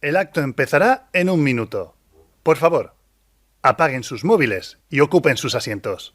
El acto empezará en un minuto. Por favor, apaguen sus móviles y ocupen sus asientos.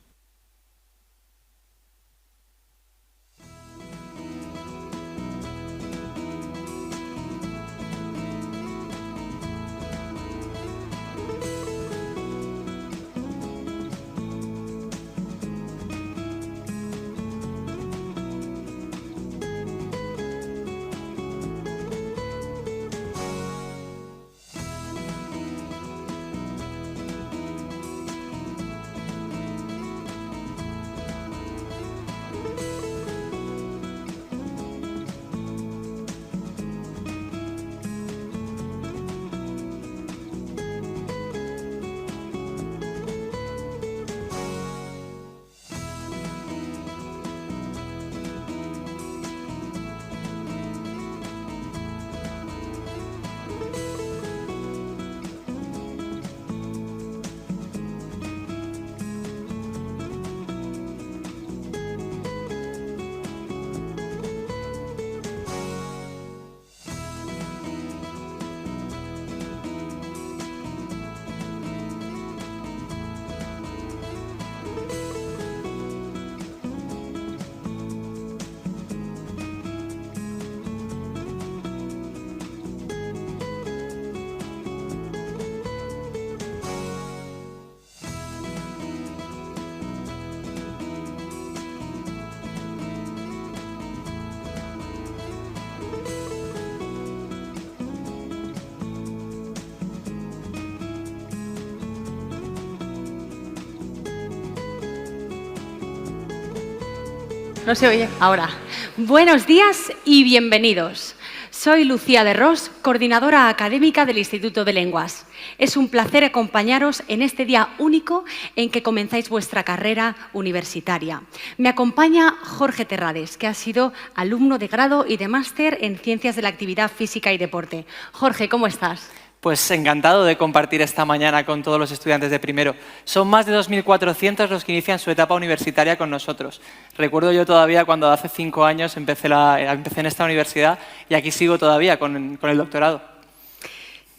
No se oye. Ahora. Buenos días y bienvenidos. Soy Lucía de Ros, coordinadora académica del Instituto de Lenguas. Es un placer acompañaros en este día único en que comenzáis vuestra carrera universitaria. Me acompaña Jorge Terrades, que ha sido alumno de grado y de máster en Ciencias de la Actividad Física y Deporte. Jorge, ¿cómo estás? Pues encantado de compartir esta mañana con todos los estudiantes de primero. Son más de 2.400 los que inician su etapa universitaria con nosotros. Recuerdo yo todavía cuando hace 5 años empecé en esta universidad y aquí sigo todavía con el doctorado.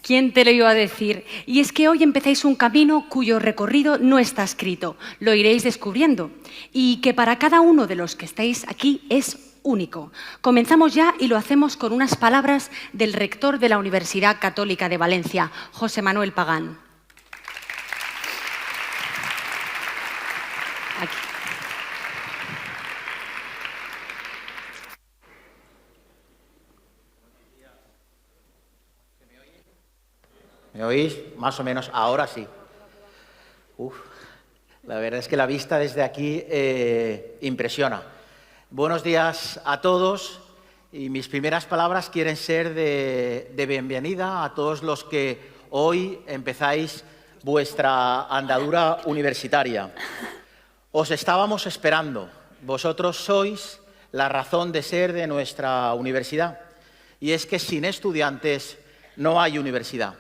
¿Quién te lo iba a decir? Y es que hoy empezáis un camino cuyo recorrido no está escrito, lo iréis descubriendo, y que para cada uno de los que estáis aquí es único. Comenzamos ya y lo hacemos con unas palabras del rector de la Universidad Católica de Valencia, José Manuel Pagán. Aquí. ¿Me oís? Más o menos. Ahora sí. La verdad es que la vista desde aquí impresiona. Buenos días a todos y mis primeras palabras quieren ser de bienvenida a todos los que hoy empezáis vuestra andadura universitaria. Os estábamos esperando. Vosotros sois la razón de ser de nuestra universidad. Y es que sin estudiantes no hay universidad.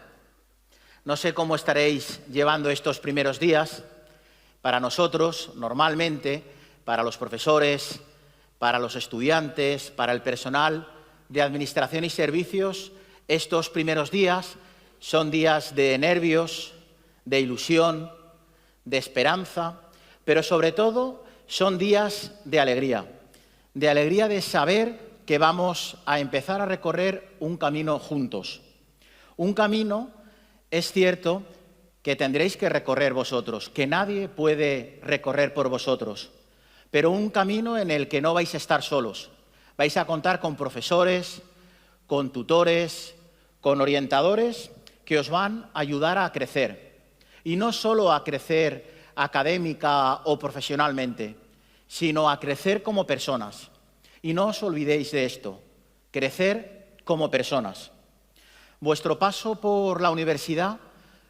No sé cómo estaréis llevando estos primeros días. Para nosotros, normalmente, para los profesores, para los estudiantes, para el personal de Administración y Servicios, estos primeros días son días de nervios, de ilusión, de esperanza, pero sobre todo son días de alegría de saber que vamos a empezar a recorrer un camino juntos. Un camino, es cierto, que tendréis que recorrer vosotros, que nadie puede recorrer por vosotros, pero un camino en el que no vais a estar solos. Vais a contar con profesores, con tutores, con orientadores que os van a ayudar a crecer. Y no solo a crecer académica o profesionalmente, sino a crecer como personas. Y no os olvidéis de esto, crecer como personas. Vuestro paso por la universidad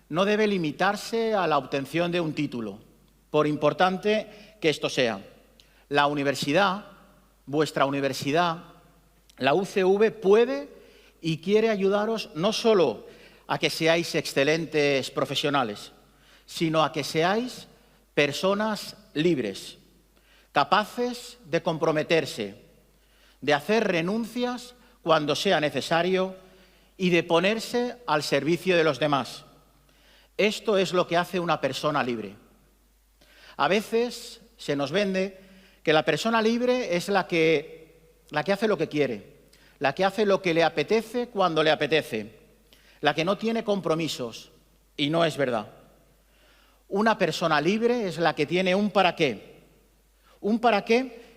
no debe limitarse a la obtención de un título, por importante que esto sea. La universidad, vuestra universidad, la UCV puede y quiere ayudaros no solo a que seáis excelentes profesionales, sino a que seáis personas libres, capaces de comprometerse, de hacer renuncias cuando sea necesario y de ponerse al servicio de los demás. Esto es lo que hace una persona libre. A veces se nos vende que la persona libre es la que hace lo que quiere, la que hace lo que le apetece cuando le apetece, la que no tiene compromisos, y no es verdad. Una persona libre es la que tiene un para qué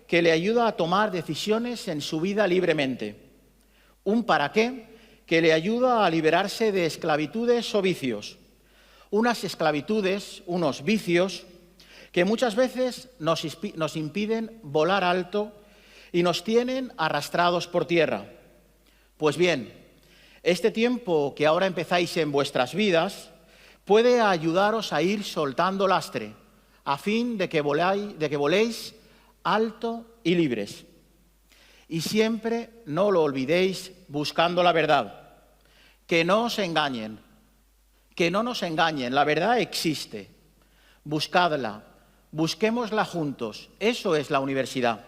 que le ayuda a tomar decisiones en su vida libremente, un para qué que le ayuda a liberarse de esclavitudes o vicios, unas esclavitudes, unos vicios que muchas veces nos impiden volar alto y nos tienen arrastrados por tierra. Pues bien, este tiempo que ahora empezáis en vuestras vidas puede ayudaros a ir soltando lastre, a fin de que voléis alto y libres. Y siempre no lo olvidéis buscando la verdad. Que no os engañen, que no nos engañen, la verdad existe. Buscadla, busquémosla juntos, eso es la universidad.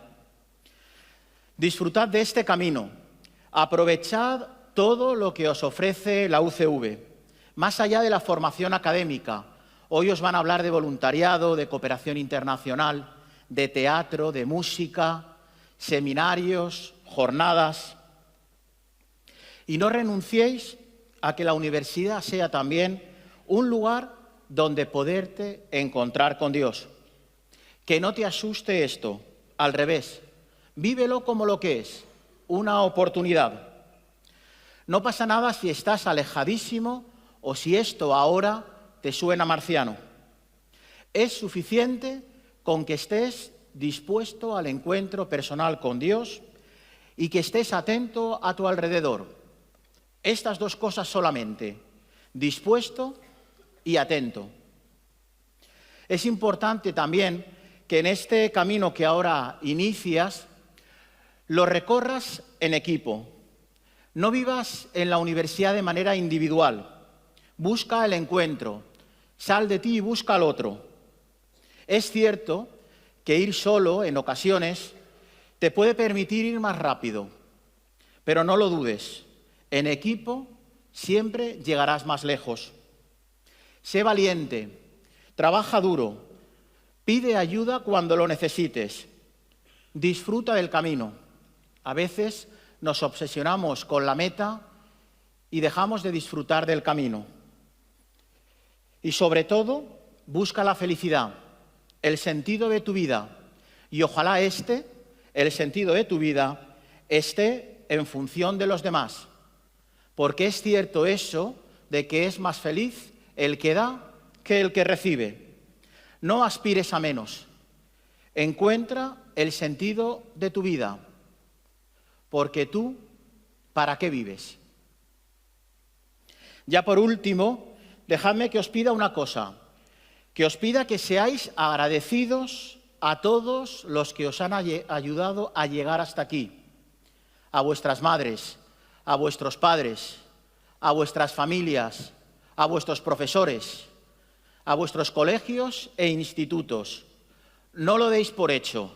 Disfrutad de este camino, aprovechad todo lo que os ofrece la UCV, más allá de la formación académica. Hoy os van a hablar de voluntariado, de cooperación internacional, de teatro, de música, seminarios, jornadas. Y no renunciéis a que la universidad sea también un lugar donde poderte encontrar con Dios. Que no te asuste esto, al revés, vívelo como lo que es, una oportunidad. No pasa nada si estás alejadísimo o si esto ahora te suena marciano. Es suficiente con que estés dispuesto al encuentro personal con Dios y que estés atento a tu alrededor. Estas dos cosas solamente, dispuesto y atento. Es importante también que en este camino que ahora inicias, lo recorras en equipo. No vivas en la universidad de manera individual. Busca el encuentro, sal de ti y busca al otro. Es cierto que ir solo, en ocasiones, te puede permitir ir más rápido, pero no lo dudes. En equipo siempre llegarás más lejos. Sé valiente, trabaja duro, pide ayuda cuando lo necesites. Disfruta del camino. A veces nos obsesionamos con la meta y dejamos de disfrutar del camino. Y sobre todo, busca la felicidad, el sentido de tu vida. Y ojalá el sentido de tu vida, esté en función de los demás. Porque es cierto eso de que es más feliz el que da que el que recibe. No aspires a menos. Encuentra el sentido de tu vida. Porque tú, ¿para qué vives? Ya por último, dejadme que os pida una cosa. Que os pida que seáis agradecidos a todos los que os han ayudado a llegar hasta aquí. A vuestras madres, a vuestros padres, a vuestras familias, a vuestros profesores, a vuestros colegios e institutos. No lo deis por hecho.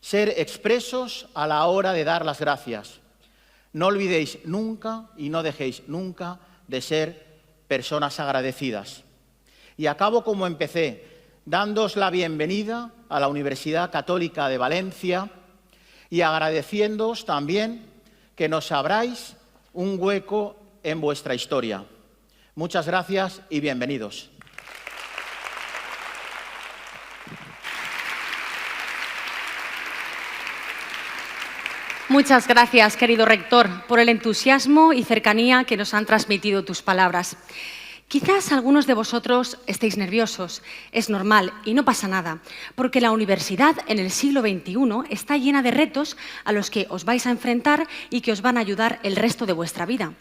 Ser expresos a la hora de dar las gracias. No olvidéis nunca y no dejéis nunca de ser personas agradecidas. Y acabo como empecé, dándoos la bienvenida a la Universidad Católica de Valencia y agradeciéndoos también que nos abráis un hueco en vuestra historia. Muchas gracias y bienvenidos. Muchas gracias, querido rector, por el entusiasmo y cercanía que nos han transmitido tus palabras. Quizás algunos de vosotros estéis nerviosos, es normal y no pasa nada, porque la universidad en el siglo XXI está llena de retos a los que os vais a enfrentar y que os van a ayudar el resto de vuestra vida.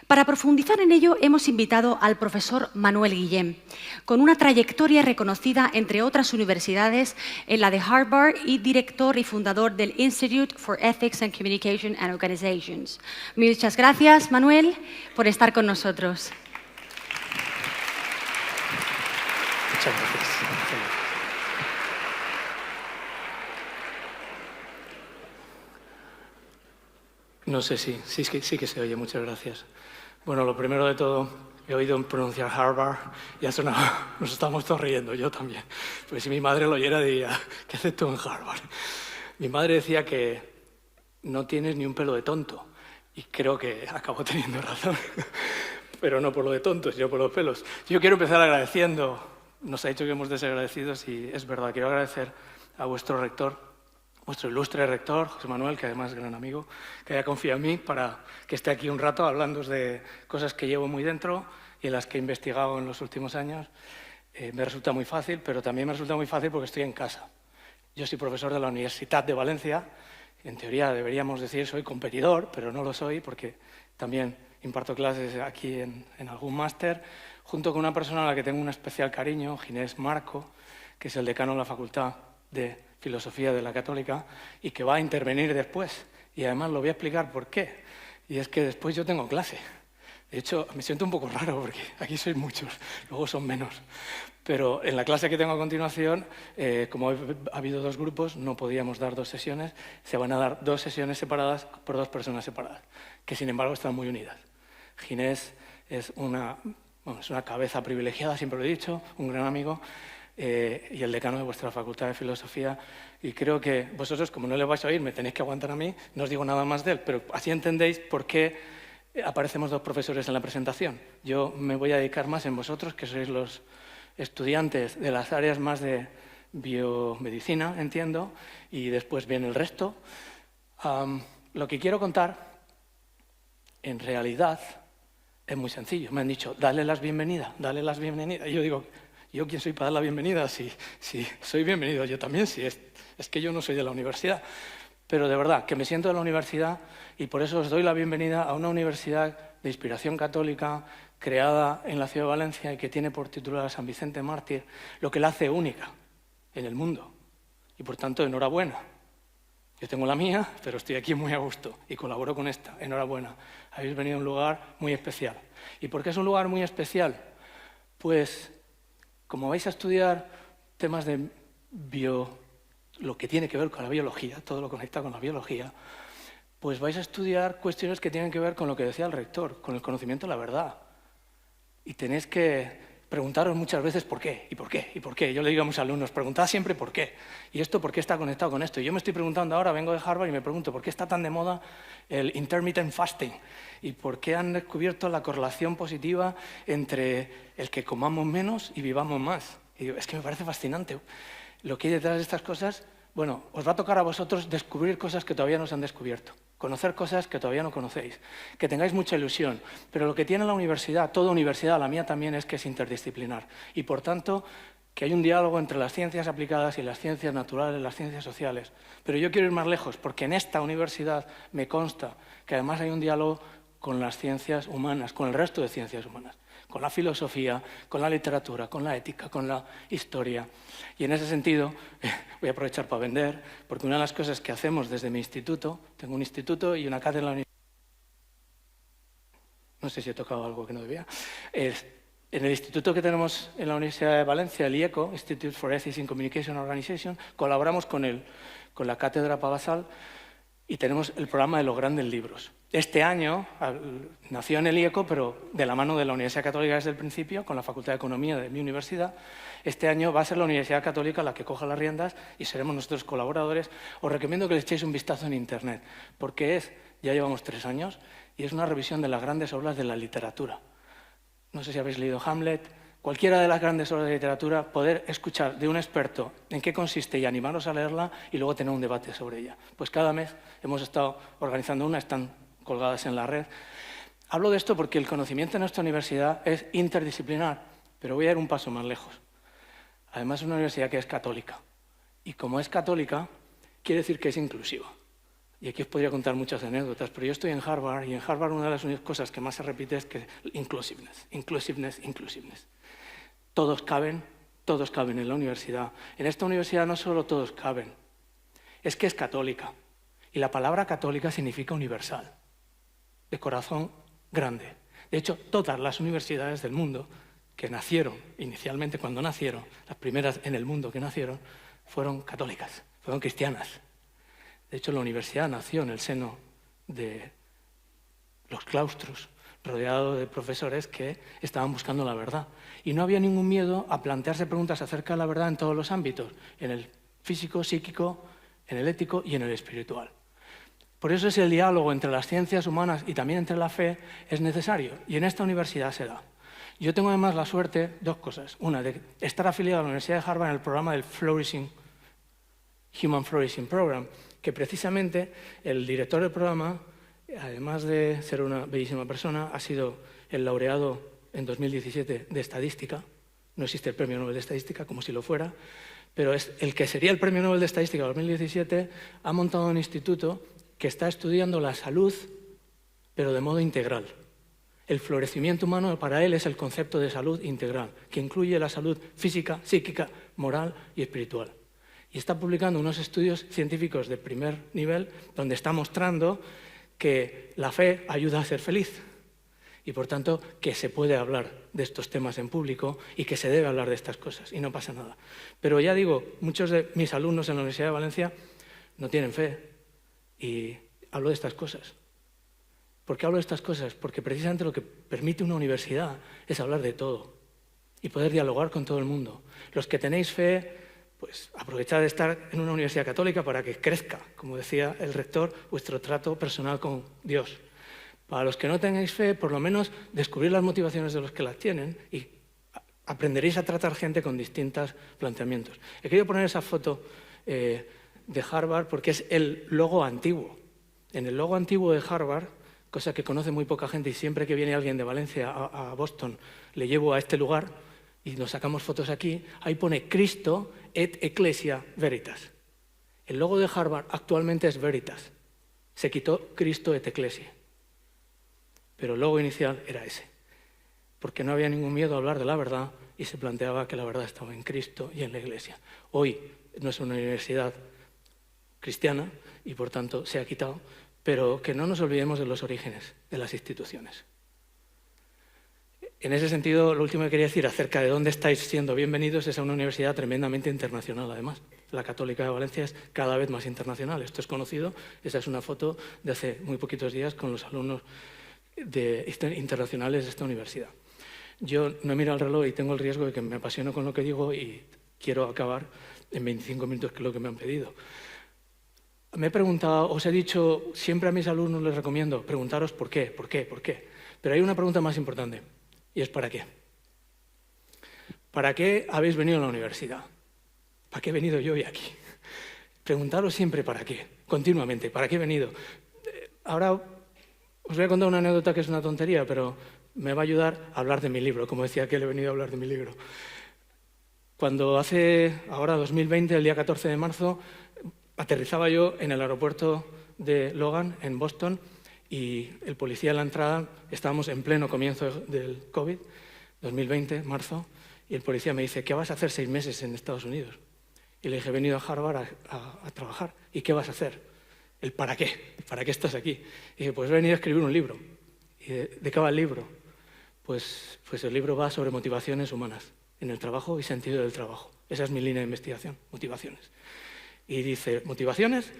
Para profundizar en ello, hemos invitado al profesor Manuel Guillén, con una trayectoria reconocida entre otras universidades en la de Harvard y director y fundador del Institute for Ethics and Communication and Organizations. Muchas gracias, Manuel, por estar con nosotros. Muchas gracias. No sé si, sí que se oye, muchas gracias. Bueno, lo primero de todo, he oído pronunciar Harvard y ha sonado, nos estamos todos riendo, yo también. Pues si mi madre lo oyera diría, ¿qué haces tú en Harvard? Mi madre decía que no tienes ni un pelo de tonto y creo que acabo teniendo razón, pero no por lo de tonto, sino por los pelos. Yo quiero empezar agradeciendo, nos ha dicho que hemos de ser agradecidos y es verdad, quiero agradecer a vuestro rector, vuestro ilustre rector, José Manuel, que además es gran amigo, que haya confiado en mí para que esté aquí un rato hablando de cosas que llevo muy dentro y en las que he investigado en los últimos años. Me resulta muy fácil, pero también me resulta muy fácil porque estoy en casa. Yo soy profesor de la Universitat de Valencia. En teoría deberíamos decir soy competidor, pero no lo soy porque también imparto clases aquí en algún máster, junto con una persona a la que tengo un especial cariño, Ginés Marco, que es el decano de la Facultad de Filosofía de la Católica y que va a intervenir después. Y además lo voy a explicar por qué. Y es que después yo tengo clase. De hecho, me siento un poco raro porque aquí sois muchos, luego son menos. Pero en la clase que tengo a continuación, como ha habido dos grupos, no podíamos dar dos sesiones, se van a dar dos sesiones separadas por dos personas separadas, que sin embargo están muy unidas. Ginés es una cabeza privilegiada, siempre lo he dicho, un gran amigo, y el decano de vuestra Facultad de Filosofía, y creo que vosotros, como no le vais a oír, me tenéis que aguantar a mí, no os digo nada más de él, pero así entendéis por qué aparecemos dos profesores en la presentación. Yo me voy a dedicar más en vosotros, que sois los estudiantes de las áreas más de biomedicina, entiendo, y después viene el resto. Lo que quiero contar, en realidad, es muy sencillo. Me han dicho, dale las bienvenidas, dale las bienvenidas. Y yo digo, ¿yo quién soy para dar la bienvenida? Si soy bienvenido, yo también, si es que yo no soy de la universidad. Pero de verdad, que me siento de la universidad y por eso os doy la bienvenida a una universidad de inspiración católica, creada en la ciudad de Valencia y que tiene por titular a San Vicente Mártir, lo que la hace única en el mundo. Y por tanto, enhorabuena. Yo tengo la mía, pero estoy aquí muy a gusto y colaboro con esta. Enhorabuena. Habéis venido a un lugar muy especial. ¿Y por qué es un lugar muy especial? Pues, como vais a estudiar temas de lo que tiene que ver con la biología, todo lo conecta con la biología, pues vais a estudiar cuestiones que tienen que ver con lo que decía el rector, con el conocimiento de la verdad. Y tenéis que preguntaros muchas veces por qué, y por qué, y por qué. Yo le digo a mis alumnos, preguntad siempre por qué. ¿Y esto por qué está conectado con esto? Y yo me estoy preguntando ahora, vengo de Harvard y me pregunto, ¿por qué está tan de moda el intermittent fasting? ¿Y por qué han descubierto la correlación positiva entre el que comamos menos y vivamos más? Y digo, es que me parece fascinante. Lo que hay detrás de estas cosas, bueno, os va a tocar a vosotros descubrir cosas que todavía no se han descubierto, conocer cosas que todavía no conocéis, que tengáis mucha ilusión. Pero lo que tiene la universidad, toda universidad, la mía también, es que es interdisciplinar. Y por tanto, que hay un diálogo entre las ciencias aplicadas y las ciencias naturales, las ciencias sociales. Pero yo quiero ir más lejos, porque en esta universidad me consta que además hay un diálogo con las ciencias humanas, con el resto de ciencias humanas, con la filosofía, con la literatura, con la ética, con la historia. Y en ese sentido, voy a aprovechar para vender, porque una de las cosas que hacemos desde mi instituto, tengo un instituto y una cátedra en la universidad, no sé si he tocado algo que no debía, en el instituto que tenemos en la Universidad de Valencia, el IECO, Institute for Ethics in Communication Organization, colaboramos con la cátedra Pavasal y tenemos el programa de los grandes libros. Este año nació en el IECO, pero de la mano de la Universidad Católica desde el principio, con la Facultad de Economía de mi universidad. Este año va a ser la Universidad Católica la que coja las riendas y seremos nosotros colaboradores. Os recomiendo que le echéis un vistazo en Internet, porque ya llevamos 3 años, y es una revisión de las grandes obras de la literatura. No sé si habéis leído Hamlet, cualquiera de las grandes obras de literatura, poder escuchar de un experto en qué consiste y animaros a leerla y luego tener un debate sobre ella. Pues cada mes hemos estado organizando una, están colgadas en la red. Hablo de esto porque el conocimiento en nuestra universidad es interdisciplinar, pero voy a ir un paso más lejos. Además es una universidad que es católica, y como es católica, quiere decir que es inclusiva. Y aquí os podría contar muchas anécdotas, pero yo estoy en Harvard, y en Harvard una de las únicas cosas que más se repite es que inclusiveness, inclusiveness, inclusiveness. Todos caben en la universidad. En esta universidad no solo todos caben, es que es católica. Y la palabra católica significa universal, de corazón grande. De hecho, todas las universidades del mundo que nacieron, inicialmente cuando nacieron, las primeras en el mundo que nacieron, fueron católicas, fueron cristianas. De hecho, la universidad nació en el seno de los claustros, rodeado de profesores que estaban buscando la verdad. Y no había ningún miedo a plantearse preguntas acerca de la verdad en todos los ámbitos, en el físico, psíquico, en el ético y en el espiritual. Por eso el diálogo entre las ciencias humanas y también entre la fe es necesario, y en esta universidad se da. Yo tengo además la suerte, dos cosas. Una, de estar afiliado a la Universidad de Harvard en el programa del Human Flourishing Program, que precisamente el director del programa, además de ser una bellísima persona, ha sido el laureado en 2017 de Estadística. No existe el Premio Nobel de Estadística, como si lo fuera, pero es el que sería el Premio Nobel de Estadística 2017, ha montado un instituto que está estudiando la salud, pero de modo integral. El florecimiento humano para él es el concepto de salud integral, que incluye la salud física, psíquica, moral y espiritual. Y está publicando unos estudios científicos de primer nivel donde está mostrando que la fe ayuda a ser feliz y, por tanto, que se puede hablar de estos temas en público y que se debe hablar de estas cosas y no pasa nada. Pero ya digo, muchos de mis alumnos en la Universidad de Valencia no tienen fe y hablo de estas cosas. ¿Por qué hablo de estas cosas? Porque precisamente lo que permite una universidad es hablar de todo y poder dialogar con todo el mundo. Los que tenéis fe, pues aprovechad de estar en una universidad católica para que crezca, como decía el rector, vuestro trato personal con Dios. Para los que no tengáis fe, por lo menos descubrir las motivaciones de los que las tienen y aprenderéis a tratar gente con distintos planteamientos. He querido poner esa foto de Harvard porque es el logo antiguo. En el logo antiguo de Harvard, cosa que conoce muy poca gente y siempre que viene alguien de Valencia a Boston le llevo a este lugar y nos sacamos fotos aquí, ahí pone Cristo et Ecclesia Veritas. El logo de Harvard actualmente es Veritas. Se quitó Cristo et Ecclesia. Pero el logo inicial era ese. Porque no había ningún miedo a hablar de la verdad y se planteaba que la verdad estaba en Cristo y en la Iglesia. Hoy no es una universidad cristiana y por tanto se ha quitado, pero que no nos olvidemos de los orígenes de las instituciones. En ese sentido, lo último que quería decir acerca de dónde estáis siendo bienvenidos es a una universidad tremendamente internacional, además. La Católica de Valencia es cada vez más internacional. Esto es conocido. Esa es una foto de hace muy poquitos días con los alumnos internacionales de esta universidad. Yo no miro el reloj y tengo el riesgo de que me apasiono con lo que digo y quiero acabar en 25 minutos, que es lo que me han pedido. Me he preguntado, os he dicho, siempre a mis alumnos les recomiendo preguntaros por qué. Pero hay una pregunta más importante, y es ¿para qué? ¿Para qué habéis venido a la universidad? ¿Para qué he venido yo hoy aquí? Preguntaros siempre ¿para qué? Continuamente, ¿para qué he venido? Ahora os voy a contar una anécdota que es una tontería, pero me va a ayudar a hablar de mi libro, como decía que he venido a hablar de mi libro. Cuando ahora 2020, el día 14 de marzo, aterrizaba yo en el aeropuerto de Logan, en Boston, y el policía en la entrada, estábamos en pleno comienzo del COVID, 2020, marzo, y el policía me dice, ¿qué vas a hacer 6 meses en Estados Unidos? Y le dije, he venido a Harvard a trabajar. ¿Y qué vas a hacer? El ¿para qué? ¿Para qué estás aquí? Y dije, pues he venido a escribir un libro. ¿Y de qué va el libro? Pues el libro va sobre motivaciones humanas, en el trabajo y sentido del trabajo. Esa es mi línea de investigación, motivaciones. Y dice, ¿motivaciones?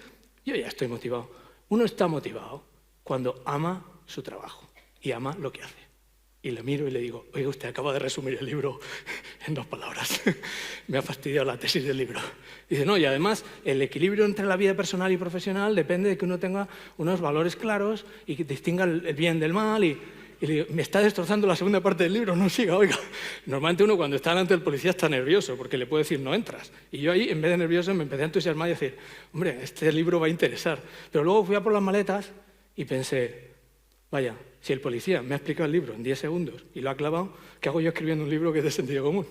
Yo ya estoy motivado. Uno está motivado cuando ama su trabajo y ama lo que hace. Y le miro y le digo, oiga, usted acaba de resumir el libro en 2 palabras. Me ha fastidiado la tesis del libro. Dice, no, y además el equilibrio entre la vida personal y profesional depende de que uno tenga unos valores claros y que distinga el bien del mal. Y le digo, me está destrozando la segunda parte del libro, no siga, oiga. Normalmente uno cuando está delante del policía está nervioso porque le puede decir, no entras. Y yo ahí, en vez de nervioso, me empecé a entusiasmar y decir, hombre, este libro va a interesar. Pero luego fui a por las maletas y pensé, vaya, si el policía me ha explicado el libro en 10 segundos y lo ha clavado, ¿qué hago yo escribiendo un libro que es de sentido común?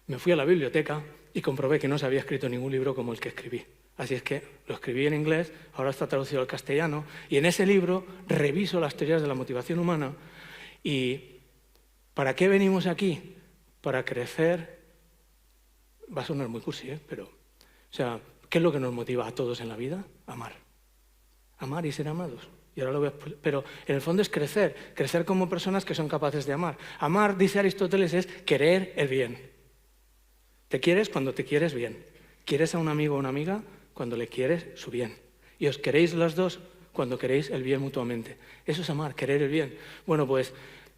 Me fui a la biblioteca y comprobé que no se había escrito ningún libro como el que escribí. Así es que lo escribí en inglés, ahora está traducido al castellano, y en ese libro reviso las teorías de la motivación humana. ¿Y para qué venimos aquí? Para crecer. Va a sonar muy cursi, pero... O sea, ¿qué es lo que nos motiva a todos en la vida? Amar. Amar y ser amados. Y ahora lo voy a... Pero en el fondo es crecer como personas que son capaces de amar. Amar, dice Aristóteles, es querer el bien. Te quieres cuando te quieres bien. Quieres a un amigo o una amiga cuando le quieres su bien. Y os queréis los dos cuando queréis el bien mutuamente. Eso es amar, querer el bien. Bueno, pues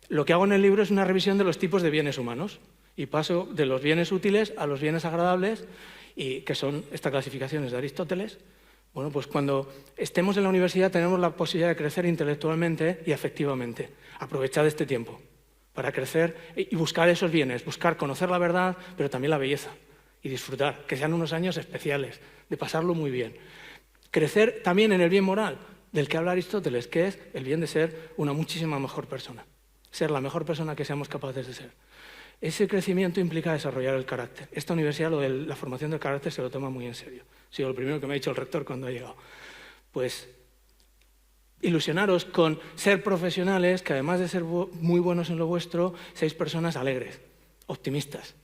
lo que hago en el libro es una revisión de los tipos de bienes humanos y paso de los bienes útiles a los bienes agradables, y que son estas clasificaciones de Aristóteles. Bueno, pues cuando estemos en la universidad tenemos la posibilidad de crecer intelectualmente y afectivamente. Aprovechad este tiempo para crecer y buscar esos bienes, buscar conocer la verdad, pero también la belleza, y disfrutar, que sean unos años especiales, de pasarlo muy bien. Crecer también en el bien moral, del que habla Aristóteles, que es el bien de ser una muchísima mejor persona, ser la mejor persona que seamos capaces de ser. Ese crecimiento implica desarrollar el carácter. Esta universidad, lo de la formación del carácter, se lo toma muy en serio. Ha sido lo primero que me ha dicho el rector cuando ha llegado. Pues ilusionaros con ser profesionales, que además de ser muy buenos en lo vuestro, seáis personas alegres, optimistas,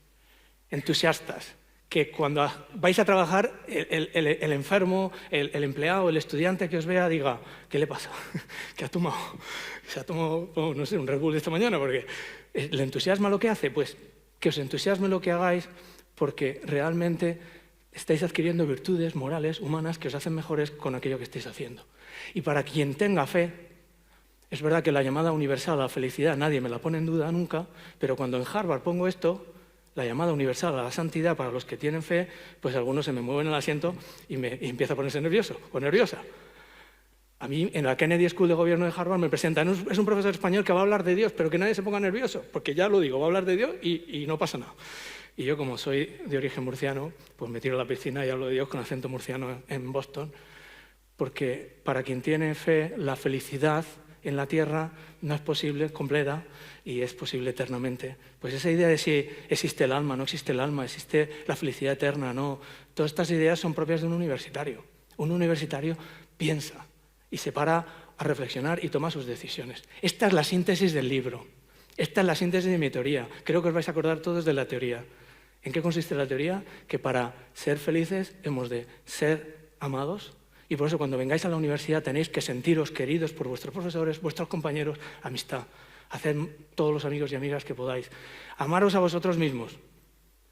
entusiastas, que cuando vais a trabajar el enfermo, el empleado, el estudiante que os vea diga, ¿qué le pasa? ¿Qué ha tomado? Se ha tomado, no sé, un Red Bull de esta mañana, porque ¿le entusiasma lo que hace? Pues que os entusiasme lo que hagáis, porque realmente estáis adquiriendo virtudes morales, humanas, que os hacen mejores con aquello que estáis haciendo. Y para quien tenga fe, es verdad que la llamada universal a la felicidad nadie me la pone en duda nunca, pero cuando en Harvard pongo esto, la llamada universal a la santidad para los que tienen fe, pues algunos se me mueven el asiento y empieza a ponerse nervioso o nerviosa. A mí, en la Kennedy School de Gobierno de Harvard me presentan, es un profesor español que va a hablar de Dios, pero que nadie se ponga nervioso, porque ya lo digo, va a hablar de Dios y no pasa nada. Y yo, como soy de origen murciano, pues me tiro a la piscina y hablo de Dios con acento murciano en Boston, porque para quien tiene fe, la felicidad en la tierra no es posible completa y es posible eternamente. Pues esa idea de si existe el alma, no existe el alma, existe la felicidad eterna, no. Todas estas ideas son propias de un universitario. Un universitario piensa y se para a reflexionar y toma sus decisiones. Esta es la síntesis del libro. Esta es la síntesis de mi teoría. Creo que os vais a acordar todos de la teoría. ¿En qué consiste la teoría? Que para ser felices hemos de ser amados, y por eso cuando vengáis a la universidad tenéis que sentiros queridos por vuestros profesores, vuestros compañeros, amistad. Haced todos los amigos y amigas que podáis. Amaros a vosotros mismos.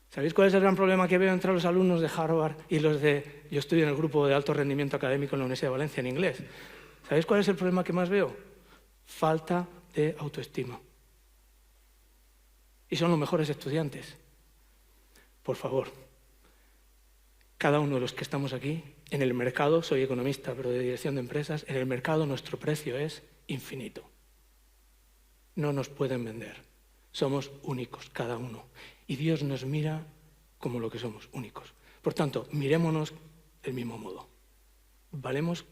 ¿Sabéis cuál es el gran problema que veo entre los alumnos de Harvard y los de... Yo estudio en el grupo de alto rendimiento académico en la Universidad de Valencia en inglés. ¿Sabéis cuál es el problema que más veo? Falta de autoestima. Y son los mejores estudiantes. Por favor, cada uno de los que estamos aquí, en el mercado, soy economista, pero de dirección de empresas, en el mercado nuestro precio es infinito. No nos pueden vender. Somos únicos, cada uno. Y Dios nos mira como lo que somos, únicos. Por tanto, mirémonos del mismo modo. Valemos.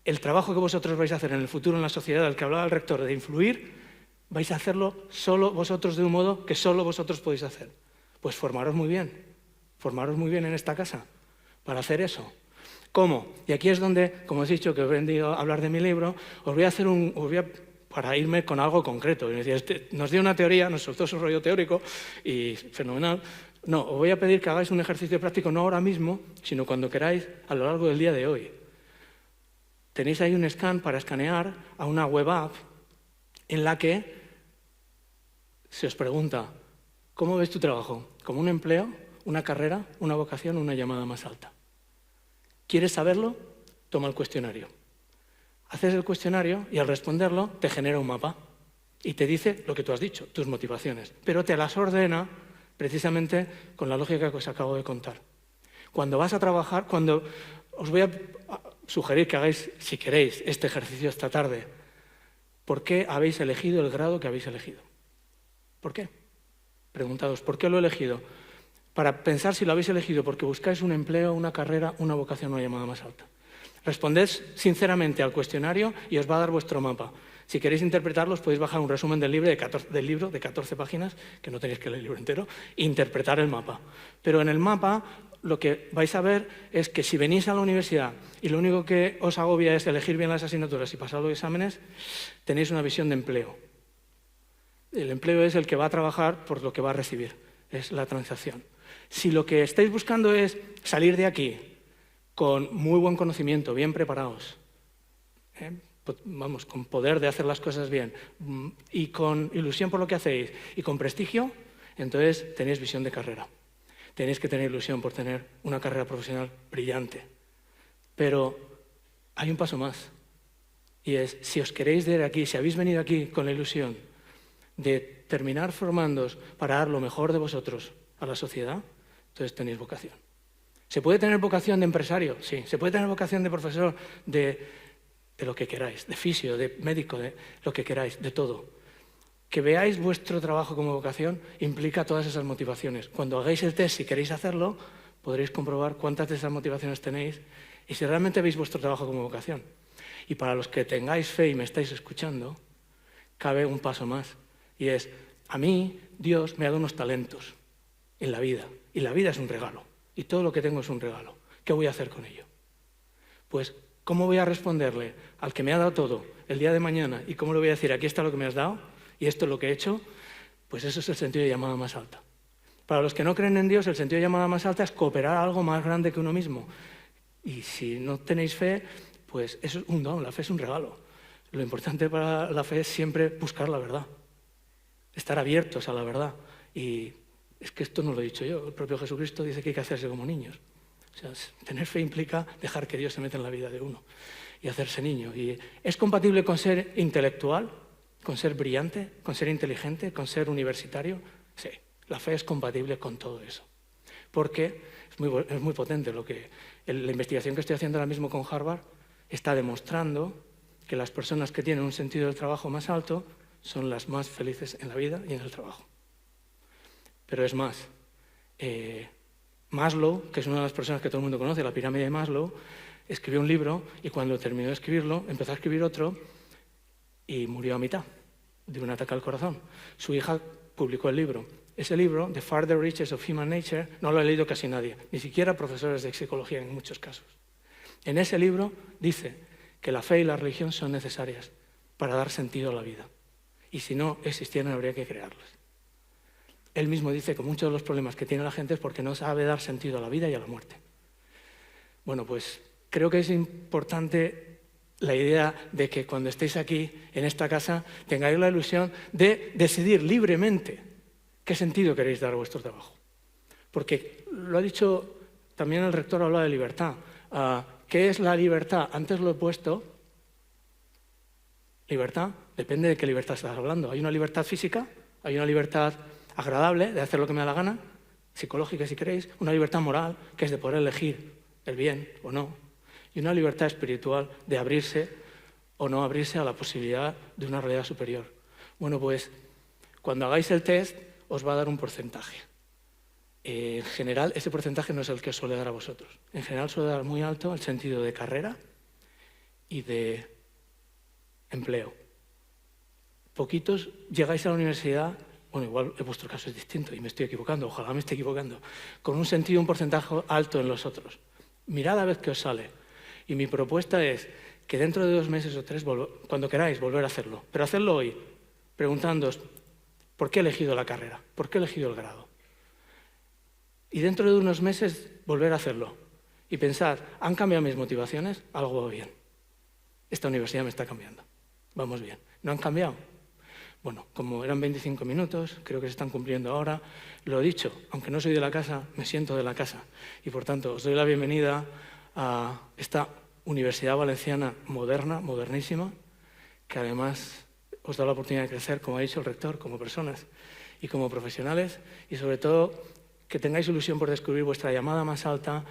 El trabajo que vosotros vais a hacer en el futuro en la sociedad, al que hablaba el rector, de influir, vais a hacerlo solo vosotros de un modo que solo vosotros podéis hacer. Pues formaros muy bien en esta casa para hacer eso. ¿Cómo? Y aquí es donde, como os he dicho que os he venido a hablar de mi libro, os voy a para irme con algo concreto. Nos dio una teoría, nos soltó su rollo teórico y fenomenal. No, os voy a pedir que hagáis un ejercicio práctico no ahora mismo, sino cuando queráis a lo largo del día de hoy. Tenéis ahí un scan para escanear a una web app en la que se os pregunta, ¿cómo ves tu trabajo? ¿Como un empleo, una carrera, una vocación o una llamada más alta? ¿Quieres saberlo? Toma el cuestionario. Haces el cuestionario y al responderlo te genera un mapa y te dice lo que tú has dicho, tus motivaciones, pero te las ordena precisamente con la lógica que os acabo de contar. Cuando vas a trabajar, os voy a sugerir que hagáis, si queréis, este ejercicio esta tarde. ¿Por qué habéis elegido el grado que habéis elegido? ¿Por qué? Preguntaos, ¿por qué lo he elegido? Para pensar si lo habéis elegido porque buscáis un empleo, una carrera, una vocación o una llamada más alta. Responded sinceramente al cuestionario y os va a dar vuestro mapa. Si queréis interpretarlo, os podéis bajar un resumen del libro de 14 páginas, que no tenéis que leer el libro entero, e interpretar el mapa. Pero en el mapa lo que vais a ver es que si venís a la universidad y lo único que os agobia es elegir bien las asignaturas y pasar los exámenes, tenéis una visión de empleo. El empleo es el que va a trabajar por lo que va a recibir, es la transacción. Si lo que estáis buscando es salir de aquí con muy buen conocimiento, bien preparados, con poder de hacer las cosas bien y con ilusión por lo que hacéis y con prestigio, entonces tenéis visión de carrera. Tenéis que tener ilusión por tener una carrera profesional brillante. Pero hay un paso más. Y es, si os queréis de aquí, si habéis venido aquí con la ilusión de terminar formándoos para dar lo mejor de vosotros a la sociedad, entonces tenéis vocación. ¿Se puede tener vocación de empresario? Sí. ¿Se puede tener vocación de profesor? De lo que queráis, de fisio, de médico, de lo que queráis, de todo. Que veáis vuestro trabajo como vocación implica todas esas motivaciones. Cuando hagáis el test, si queréis hacerlo, podréis comprobar cuántas de esas motivaciones tenéis y si realmente veis vuestro trabajo como vocación. Y para los que tengáis fe y me estáis escuchando, cabe un paso más. Y es, a mí Dios me ha dado unos talentos en la vida. Y la vida es un regalo. Y todo lo que tengo es un regalo. ¿Qué voy a hacer con ello? Pues, ¿cómo voy a responderle al que me ha dado todo el día de mañana? ¿Y cómo le voy a decir, aquí está lo que me has dado y esto es lo que he hecho? Pues eso es el sentido de llamada más alta. Para los que no creen en Dios, el sentido de llamada más alta es cooperar a algo más grande que uno mismo. Y si no tenéis fe, pues eso es un don, la fe es un regalo. Lo importante para la fe es siempre buscar la verdad, estar abiertos a la verdad. Y es que esto no lo he dicho yo, el propio Jesucristo dice que hay que hacerse como niños. O sea, tener fe implica dejar que Dios se meta en la vida de uno y hacerse niño. Y es compatible con ser intelectual, con ser brillante, con ser inteligente, con ser universitario. Sí, la fe es compatible con todo eso. Porque es muy potente la investigación que estoy haciendo ahora mismo con Harvard está demostrando que las personas que tienen un sentido del trabajo más alto son las más felices en la vida y en el trabajo. Pero es más, Maslow, que es una de las personas que todo el mundo conoce, la pirámide de Maslow, escribió un libro y cuando terminó de escribirlo empezó a escribir otro y murió a mitad de un ataque al corazón. Su hija publicó el libro. Ese libro, The Farther Reaches of Human Nature, no lo ha leído casi nadie, ni siquiera profesores de psicología en muchos casos. En ese libro dice que la fe y la religión son necesarias para dar sentido a la vida. Y si no existieran, habría que crearlas. Él mismo dice que muchos de los problemas que tiene la gente es porque no sabe dar sentido a la vida y a la muerte. Bueno, pues creo que es importante la idea de que cuando estéis aquí, en esta casa, tengáis la ilusión de decidir libremente qué sentido queréis dar a vuestro trabajo. Porque lo ha dicho también el rector, habla de libertad. ¿Qué es la libertad? Antes lo he puesto. Libertad, depende de qué libertad estás hablando. Hay una libertad física, hay una libertad agradable de hacer lo que me da la gana, psicológica si queréis, una libertad moral, que es de poder elegir el bien o no, y una libertad espiritual de abrirse o no abrirse a la posibilidad de una realidad superior. Bueno, pues cuando hagáis el test os va a dar un porcentaje. En general, ese porcentaje no es el que os suele dar a vosotros. En general suele dar muy alto el sentido de carrera y de empleo. Poquitos llegáis a la universidad, bueno, igual en vuestro caso es distinto y me estoy equivocando, ojalá me esté equivocando, con un sentido, un porcentaje alto en los otros. Mirad a ver qué os sale. Y mi propuesta es que dentro de 2 meses o 3, cuando queráis, volver a hacerlo. Pero hacerlo hoy, preguntándoos, ¿por qué he elegido la carrera? ¿Por qué he elegido el grado? Y dentro de unos meses, volver a hacerlo. Y pensar, ¿han cambiado mis motivaciones? Algo va bien. Esta universidad me está cambiando. Vamos bien. ¿No han cambiado? Bueno, como eran 25 minutos, creo que se están cumpliendo ahora. Lo he dicho, aunque no soy de la casa, me siento de la casa. Y por tanto, os doy la bienvenida a esta Universidad Valenciana moderna, modernísima, que además os da la oportunidad de crecer, como ha dicho el rector, como personas y como profesionales. Y sobre todo, que tengáis ilusión por descubrir vuestra llamada más alta,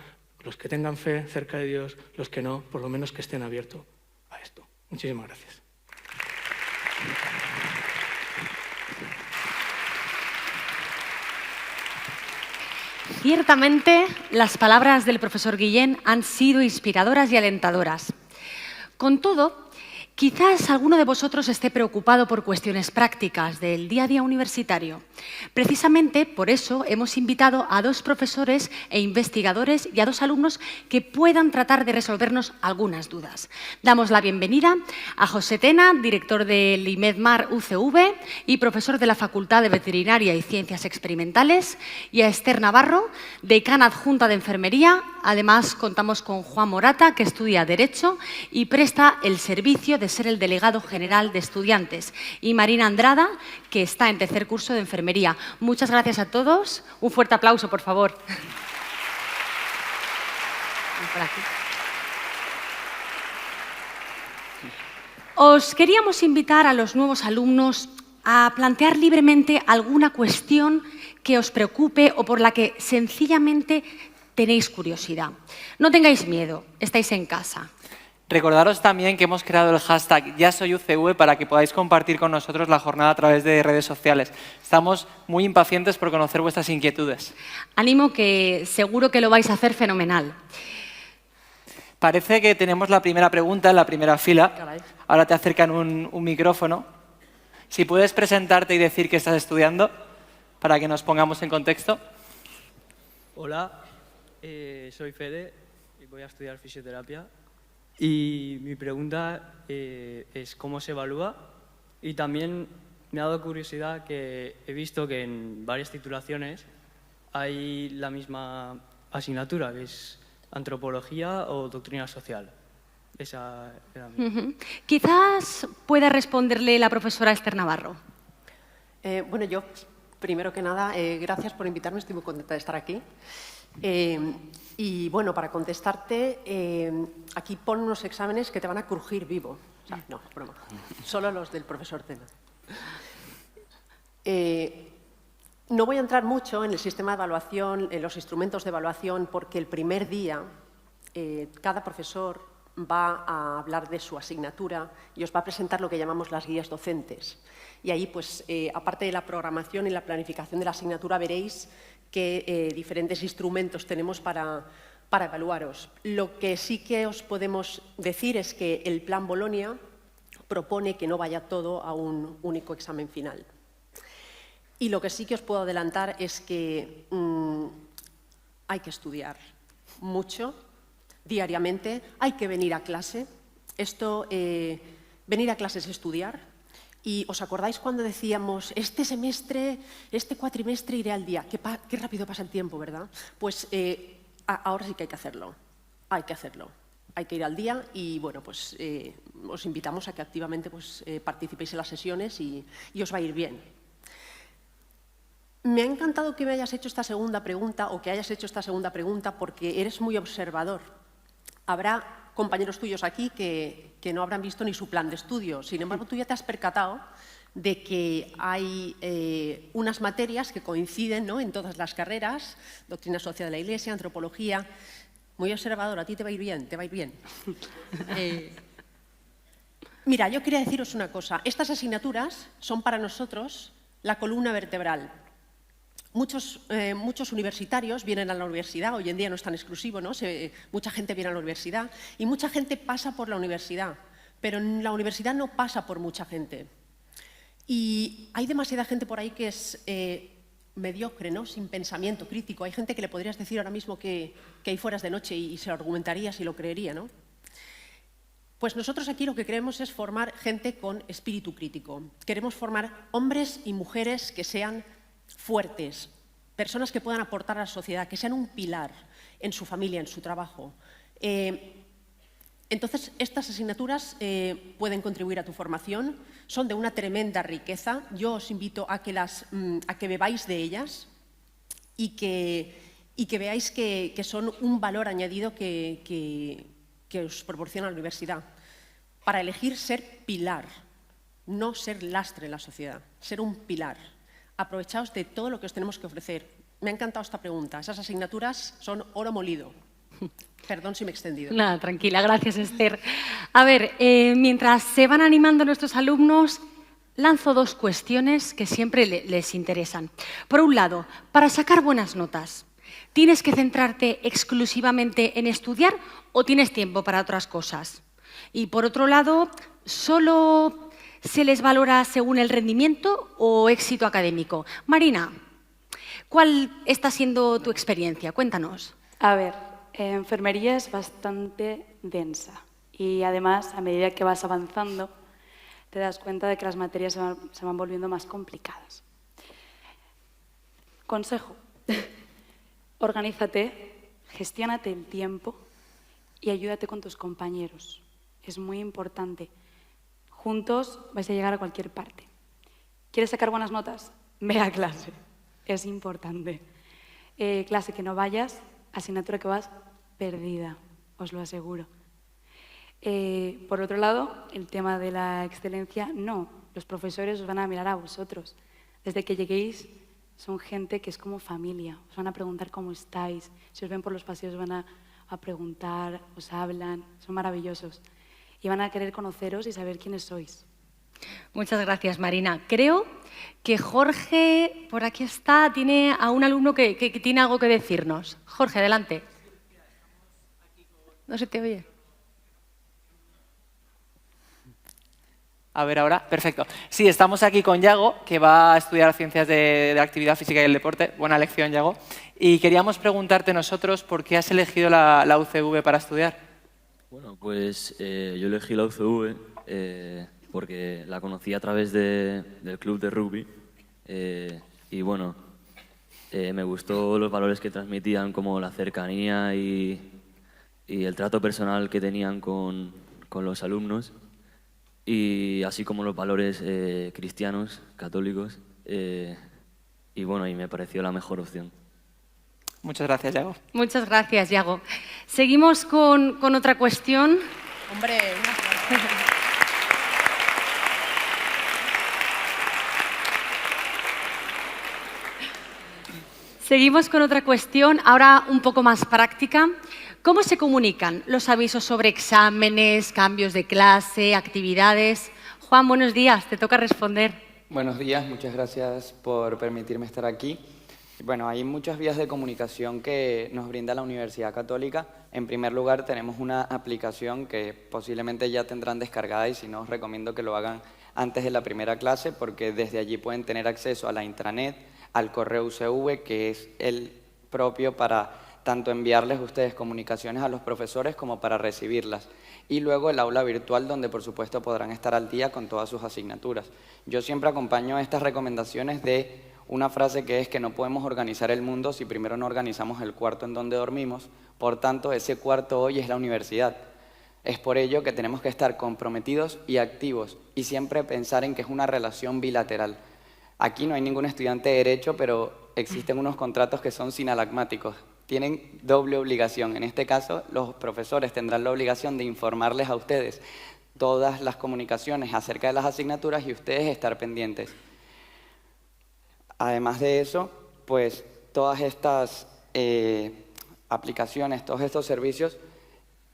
los que tengan fe cerca de Dios, los que no, por lo menos que estén abiertos a esto. Muchísimas gracias. Ciertamente, las palabras del profesor Guillén han sido inspiradoras y alentadoras. Con todo, quizás alguno de vosotros esté preocupado por cuestiones prácticas del día a día universitario. Precisamente por eso hemos invitado a 2 profesores e investigadores y a 2 alumnos que puedan tratar de resolvernos algunas dudas. Damos la bienvenida a José Tena, director del IMEDMAR UCV y profesor de la Facultad de Veterinaria y Ciencias Experimentales, y a Esther Navarro, decana adjunta de Enfermería. Además, contamos con Juan Morata, que estudia Derecho y presta el servicio de ser el delegado general de estudiantes, y Marina Andrada, que está en tercer curso de Enfermería. Muchas gracias a todos. Un fuerte aplauso, por favor. Por aquí. Os queríamos invitar a los nuevos alumnos a plantear libremente alguna cuestión que os preocupe o por la que sencillamente tenéis curiosidad. No tengáis miedo, estáis en casa. Recordaros también que hemos creado el hashtag YaSoyUCV para que podáis compartir con nosotros la jornada a través de redes sociales. Estamos muy impacientes por conocer vuestras inquietudes. Ánimo, que seguro que lo vais a hacer fenomenal. Parece que tenemos la primera pregunta en la primera fila. Caray. Ahora te acercan un micrófono. Si puedes presentarte y decir qué estás estudiando para que nos pongamos en contexto. Hola, soy Fede y voy a estudiar fisioterapia. Y mi pregunta es cómo se evalúa, y también me ha dado curiosidad que he visto que en varias titulaciones hay la misma asignatura, que es antropología o doctrina social. Esa era mi... Quizás pueda responderle la profesora Esther Navarro. Bueno, yo, primero que nada, gracias por invitarme, estoy muy contenta de estar aquí. Y bueno, para contestarte, aquí pon unos exámenes que te van a crujir vivo. O sea, no, broma. Solo los del profesor Tena. No voy a entrar mucho en el sistema de evaluación, en los instrumentos de evaluación, porque el primer día cada profesor va a hablar de su asignatura y os va a presentar lo que llamamos las guías docentes. Y ahí, pues, aparte de la programación y la planificación de la asignatura, veréis qué diferentes instrumentos tenemos para evaluaros. Lo que sí que os podemos decir es que el Plan Bolonia propone que no vaya todo a un único examen final. Y lo que sí que os puedo adelantar es que hay que estudiar mucho, diariamente, hay que venir a clase. Venir a clase es estudiar. Y ¿os acordáis cuando decíamos, este semestre, este cuatrimestre iré al día? Qué rápido pasa el tiempo, ¿verdad? Pues ahora sí que hay que hacerlo. Hay que hacerlo. Hay que ir al día y, bueno, pues os invitamos a que activamente pues, participéis en las sesiones y os va a ir bien. Me ha encantado que me hayas hecho esta segunda pregunta o que hayas hecho esta segunda pregunta porque eres muy observador. Habrá compañeros tuyos aquí que no habrán visto ni su plan de estudio. Sin embargo, tú ya te has percatado de que hay unas materias que coinciden, ¿no?, en todas las carreras, doctrina social de la Iglesia, antropología. Muy observador, a ti te va a ir bien, te va a ir bien. Mira, yo quería deciros una cosa. Estas asignaturas son para nosotros la columna vertebral. Muchos universitarios vienen a la universidad, hoy en día no es tan exclusivo, ¿no? Mucha gente viene a la universidad y mucha gente pasa por la universidad, pero en la universidad no pasa por mucha gente. Y hay demasiada gente por ahí que es mediocre, ¿no?, sin pensamiento crítico. Hay gente que le podrías decir ahora mismo que hay fueras de noche y se lo argumentaría si lo creería, ¿no? Pues nosotros aquí lo que queremos es formar gente con espíritu crítico. Queremos formar hombres y mujeres que sean fuertes, personas que puedan aportar a la sociedad, que sean un pilar en su familia, en su trabajo. Entonces, estas asignaturas pueden contribuir a tu formación, son de una tremenda riqueza. Yo os invito a que bebáis de ellas y que veáis que son un valor añadido que os proporciona la universidad para elegir ser pilar, no ser lastre en la sociedad, ser un pilar. Aprovechaos de todo lo que os tenemos que ofrecer. Me ha encantado esta pregunta. Esas asignaturas son oro molido. Perdón si me he extendido. Nada, tranquila, gracias, Esther. A ver, mientras se van animando nuestros alumnos, lanzo dos cuestiones que siempre les interesan. Por un lado, para sacar buenas notas, ¿tienes que centrarte exclusivamente en estudiar o tienes tiempo para otras cosas? Y por otro lado, ¿solo se les valora según el rendimiento o éxito académico? Marina, ¿cuál está siendo tu experiencia? Cuéntanos. A ver, enfermería es bastante densa y además a medida que vas avanzando te das cuenta de que las materias se van volviendo más complicadas. Consejo, organízate, gestiónate el tiempo y ayúdate con tus compañeros. Es muy importante. Juntos vais a llegar a cualquier parte. ¿Quieres sacar buenas notas? Ve a clase. Es importante. Clase que no vayas, asignatura que vas, perdida, os lo aseguro. Por otro lado, el tema de la excelencia, no. Los profesores os van a mirar a vosotros. Desde que lleguéis, son gente que es como familia. Os van a preguntar cómo estáis. Si os ven por los paseos, os van a preguntar, os hablan. Son maravillosos. Y van a querer conoceros y saber quiénes sois. Muchas gracias, Marina. Creo que Jorge, por aquí está, tiene a un alumno que tiene algo que decirnos. Jorge, adelante. No se te oye. A ver ahora, perfecto. Sí, estamos aquí con Yago, que va a estudiar Ciencias de la Actividad Física y el Deporte. Buena lección, Yago. Y queríamos preguntarte nosotros por qué has elegido la UCV para estudiar. Bueno, pues yo elegí la UCV porque la conocí a través del club de rugby y bueno, me gustó los valores que transmitían, como la cercanía y el trato personal que tenían con los alumnos, y así como los valores cristianos, católicos, y bueno, y me pareció la mejor opción. Muchas gracias, Yago. Muchas gracias, Yago. Seguimos con otra cuestión. Hombre, Seguimos con otra cuestión, ahora un poco más práctica. ¿Cómo se comunican los avisos sobre exámenes, cambios de clase, actividades? Juan, buenos días, te toca responder. Buenos días, muchas gracias por permitirme estar aquí. Bueno, hay muchas vías de comunicación que nos brinda la Universidad Católica. En primer lugar, tenemos una aplicación que posiblemente ya tendrán descargada, y si no, os recomiendo que lo hagan antes de la primera clase, porque desde allí pueden tener acceso a la intranet, al correo UCV, que es el propio para tanto enviarles a ustedes comunicaciones a los profesores como para recibirlas. Y luego el aula virtual, donde por supuesto podrán estar al día con todas sus asignaturas. Yo siempre acompaño estas recomendaciones de una frase que es que no podemos organizar el mundo si primero no organizamos el cuarto en donde dormimos. Por tanto, ese cuarto hoy es la universidad. Es por ello que tenemos que estar comprometidos y activos y siempre pensar en que es una relación bilateral. Aquí no hay ningún estudiante de Derecho, pero existen unos contratos que son sinalagmáticos. Tienen doble obligación. En este caso, los profesores tendrán la obligación de informarles a ustedes todas las comunicaciones acerca de las asignaturas y ustedes estar pendientes. Además de eso, pues todas estas aplicaciones, todos estos servicios,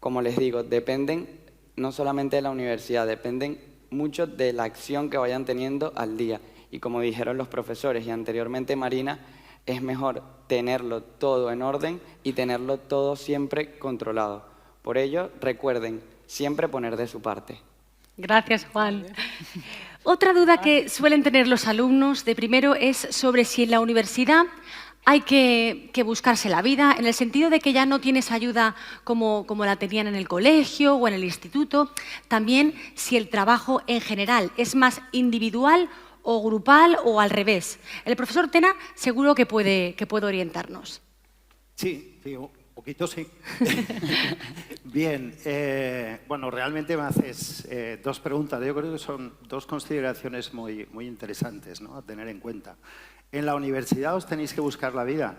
como les digo, dependen no solamente de la universidad, dependen mucho de la acción que vayan teniendo al día. Y como dijeron los profesores y anteriormente Marina, es mejor tenerlo todo en orden y tenerlo todo siempre controlado. Por ello, recuerden siempre poner de su parte. Gracias, Juan. Otra duda que suelen tener los alumnos de primero es sobre si en la universidad hay que buscarse la vida, en el sentido de que ya no tienes ayuda como la tenían en el colegio o en el instituto. También si el trabajo en general es más individual o grupal o al revés. El profesor Tena seguro que puede orientarnos. Sí, un poquito sí. Bien, bueno, realmente me haces dos preguntas. Yo creo que son dos consideraciones muy interesantes, ¿no?, a tener en cuenta. ¿En la universidad os tenéis que buscar la vida?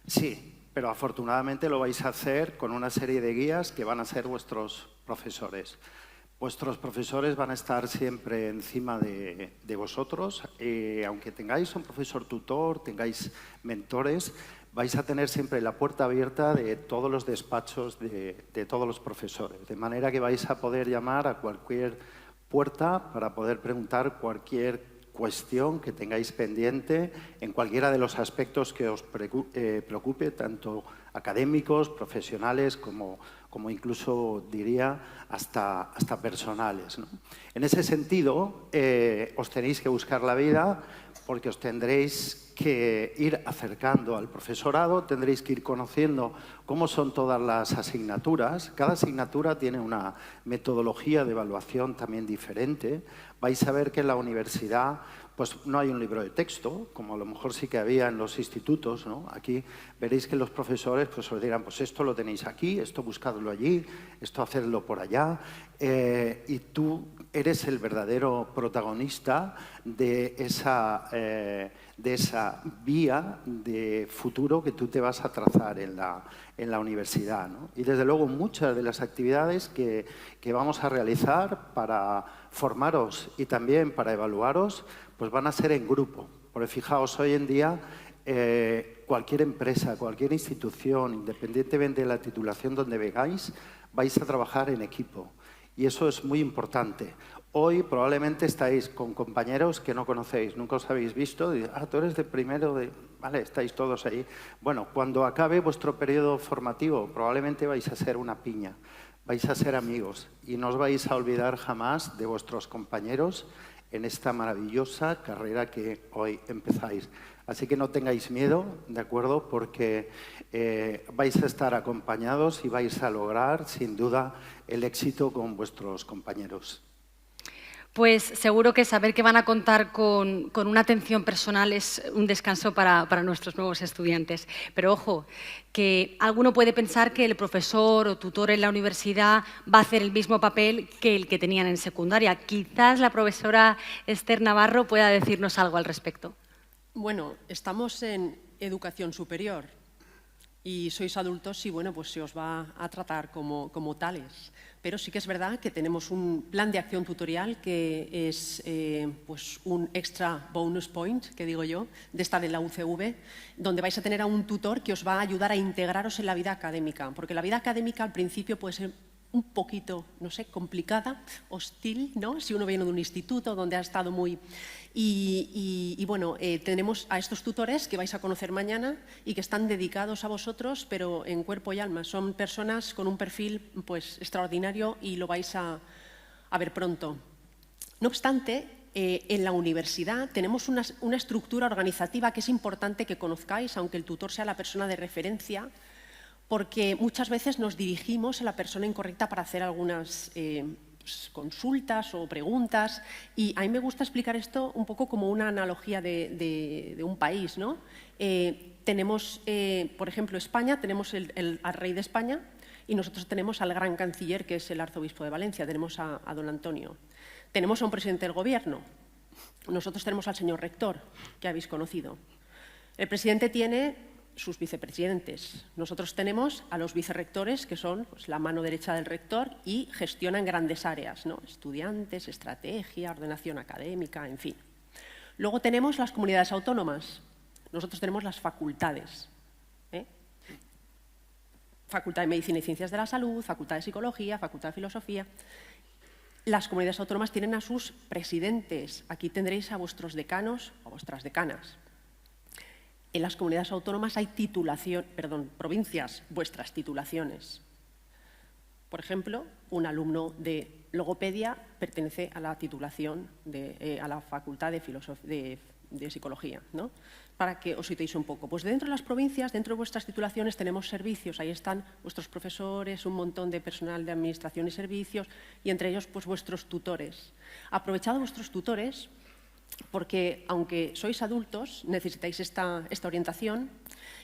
Sí, pero afortunadamente lo vais a hacer con una serie de guías que van a ser vuestros profesores. Vuestros profesores van a estar siempre encima de vosotros. Aunque tengáis un profesor tutor, tengáis mentores, vais a tener siempre la puerta abierta de todos los despachos de todos los profesores. De manera que vais a poder llamar a cualquier puerta para poder preguntar cualquier cuestión que tengáis pendiente en cualquiera de los aspectos que os preocupe, tanto académicos, profesionales, como incluso, diría, hasta personales, ¿no? En ese sentido, os tenéis que buscar la vida porque os tendréis que ir acercando al profesorado, tendréis que ir conociendo cómo son todas las asignaturas. Cada asignatura tiene una metodología de evaluación también diferente. Vais a ver que en la universidad pues no hay un libro de texto, como a lo mejor sí que había en los institutos, ¿no? Aquí veréis que los profesores pues os dirán, pues esto lo tenéis aquí, esto buscadlo allí, esto hacedlo por allá, y tú eres el verdadero protagonista de de esa vía de futuro que tú te vas a trazar en la universidad, ¿no? Y desde luego muchas de las actividades que vamos a realizar para formaros y también para evaluaros, pues van a ser en grupo. Porque fijaos, hoy en día cualquier empresa, cualquier institución, independientemente de la titulación donde vengáis, vais a trabajar en equipo. Y eso es muy importante. Hoy probablemente estáis con compañeros que no conocéis, nunca os habéis visto. Y, tú eres de primero, vale, estáis todos ahí. Bueno, cuando acabe vuestro periodo formativo, probablemente vais a ser una piña, vais a ser amigos y no os vais a olvidar jamás de vuestros compañeros en esta maravillosa carrera que hoy empezáis. Así que no tengáis miedo, ¿de acuerdo? Porque vais a estar acompañados y vais a lograr, sin duda, el éxito con vuestros compañeros. Pues seguro que saber que van a contar con una atención personal es un descanso para nuestros nuevos estudiantes. Pero ojo, que alguno puede pensar que el profesor o tutor en la universidad va a hacer el mismo papel que el que tenían en secundaria. Quizás la profesora Esther Navarro pueda decirnos algo al respecto. Bueno, estamos en educación superior y sois adultos y bueno, pues se os va a tratar como tales. Pero sí que es verdad que tenemos un plan de acción tutorial que es pues un extra bonus point, que digo yo, de estar en la UCV, donde vais a tener a un tutor que os va a ayudar a integraros en la vida académica, porque la vida académica al principio puede ser un poquito, no sé, complicada, hostil, ¿no? Si uno viene de un instituto donde ha estado muy... Y bueno, tenemos a estos tutores que vais a conocer mañana y que están dedicados a vosotros, pero en cuerpo y alma. Son personas con un perfil pues, extraordinario y lo vais a ver pronto. No obstante, en la universidad tenemos una estructura organizativa que es importante que conozcáis, aunque el tutor sea la persona de referencia, porque muchas veces nos dirigimos a la persona incorrecta para hacer algunas consultas o preguntas. Y a mí me gusta explicar esto un poco como una analogía de un país, ¿no? Tenemos, por ejemplo, España, tenemos al rey de España y nosotros tenemos al gran canciller, que es el arzobispo de Valencia, tenemos a don Antonio. Tenemos a un presidente del gobierno, nosotros tenemos al señor rector, que habéis conocido. El presidente tiene sus vicepresidentes. Nosotros tenemos a los vicerrectores, que son pues, la mano derecha del rector y gestionan grandes áreas, ¿no? Estudiantes, estrategia, ordenación académica, en fin. Luego tenemos las comunidades autónomas. Nosotros tenemos las facultades. Facultad de Medicina y Ciencias de la Salud, Facultad de Psicología, Facultad de Filosofía. Las comunidades autónomas tienen a sus presidentes. Aquí tendréis a vuestros decanos o vuestras decanas. En las comunidades autónomas hay provincias, vuestras titulaciones. Por ejemplo, un alumno de logopedia pertenece a la titulación a la Facultad de Psicología, ¿no? Para que os situéis un poco. Pues dentro de las provincias, dentro de vuestras titulaciones, tenemos servicios. Ahí están vuestros profesores, un montón de personal de administración y servicios, y entre ellos pues, vuestros tutores. Aprovechad vuestros tutores, porque aunque sois adultos, necesitáis esta orientación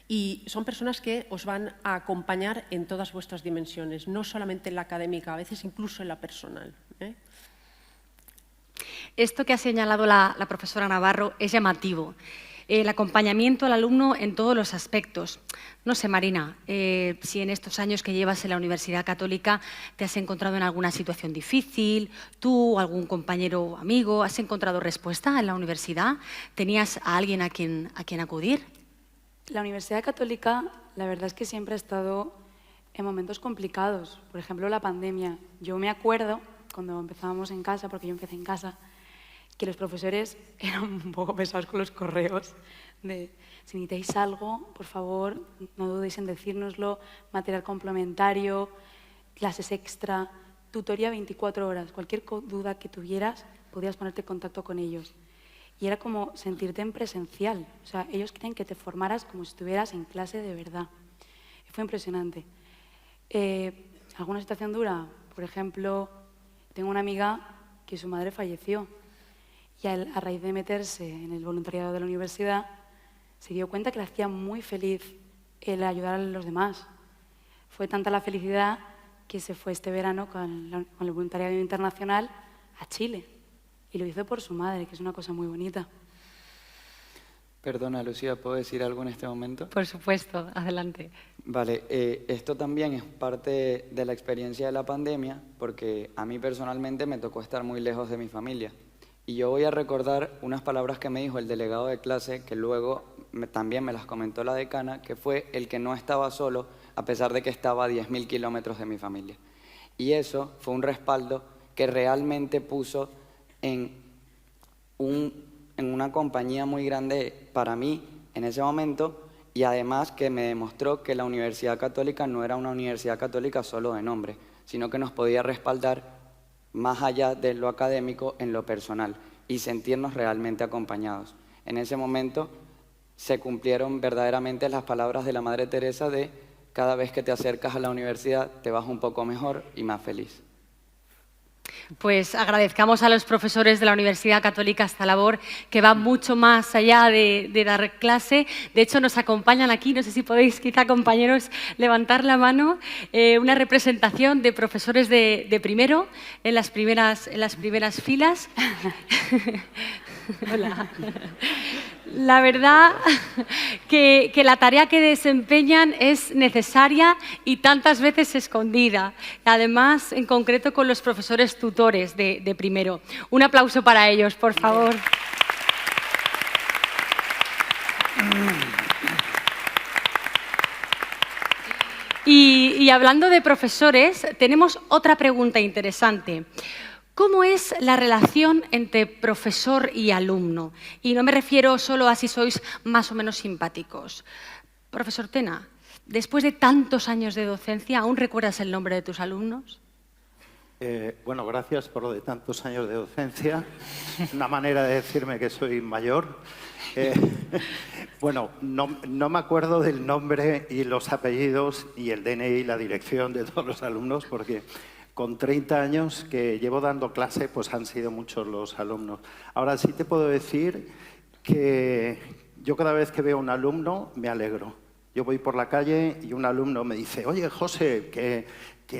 y son personas que os van a acompañar en todas vuestras dimensiones, no solamente en la académica, a veces incluso en la personal. Esto que ha señalado la profesora Navarro es llamativo. El acompañamiento al alumno en todos los aspectos. No sé, Marina, si en estos años que llevas en la Universidad Católica te has encontrado en alguna situación difícil, tú o algún compañero o amigo, ¿has encontrado respuesta en la universidad? ¿Tenías a alguien a quien acudir? La Universidad Católica, la verdad es que siempre ha estado en momentos complicados. Por ejemplo, la pandemia. Yo me acuerdo, cuando empezábamos en casa, porque yo empecé en casa, que los profesores eran un poco pesados con los correos de si necesitáis algo, por favor, no dudéis en decírnoslo, material complementario, clases extra, tutoría 24 horas, cualquier duda que tuvieras, podías ponerte en contacto con ellos. Y era como sentirte en presencial, o sea, ellos querían que te formaras como si estuvieras en clase de verdad. Fue impresionante. ¿Alguna situación dura? Por ejemplo, tengo una amiga que su madre falleció. Y a raíz de meterse en el voluntariado de la universidad, se dio cuenta que le hacía muy feliz el ayudar a los demás. Fue tanta la felicidad que se fue este verano con el voluntariado internacional a Chile. Y lo hizo por su madre, que es una cosa muy bonita. Perdona, Lucía, ¿puedo decir algo en este momento? Por supuesto, adelante. Vale, esto también es parte de la experiencia de la pandemia, porque a mí personalmente me tocó estar muy lejos de mi familia. Y yo voy a recordar unas palabras que me dijo el delegado de clase, que luego también me las comentó la decana, que fue el que no estaba solo, a pesar de que estaba a 10.000 kilómetros de mi familia. Y eso fue un respaldo que realmente puso en una compañía muy grande para mí en ese momento, y además que me demostró que la Universidad Católica no era una universidad católica solo de nombre, sino que nos podía respaldar más allá de lo académico en lo personal y sentirnos realmente acompañados. En ese momento se cumplieron verdaderamente las palabras de la Madre Teresa de cada vez que te acercas a la universidad te vas un poco mejor y más feliz. Pues agradezcamos a los profesores de la Universidad Católica esta labor que va mucho más allá de dar clase. De hecho, nos acompañan aquí, no sé si podéis, quizá compañeros, levantar la mano, una representación de profesores de primero en las primeras filas. Hola. La verdad que la tarea que desempeñan es necesaria y tantas veces escondida. Además, en concreto con los profesores tutores de primero. Un aplauso para ellos, por favor. Y hablando de profesores, tenemos otra pregunta interesante. ¿Cómo es la relación entre profesor y alumno? Y no me refiero solo a si sois más o menos simpáticos. Profesor Tena, después de tantos años de docencia, ¿aún recuerdas el nombre de tus alumnos? Bueno, gracias por lo de tantos años de docencia. Una manera de decirme que soy mayor. Bueno, no me acuerdo del nombre y los apellidos y el DNI y la dirección de todos los alumnos porque con 30 años que llevo dando clase, pues han sido muchos los alumnos. Ahora sí te puedo decir que yo cada vez que veo a un alumno me alegro. Yo voy por la calle y un alumno me dice, oye, José, que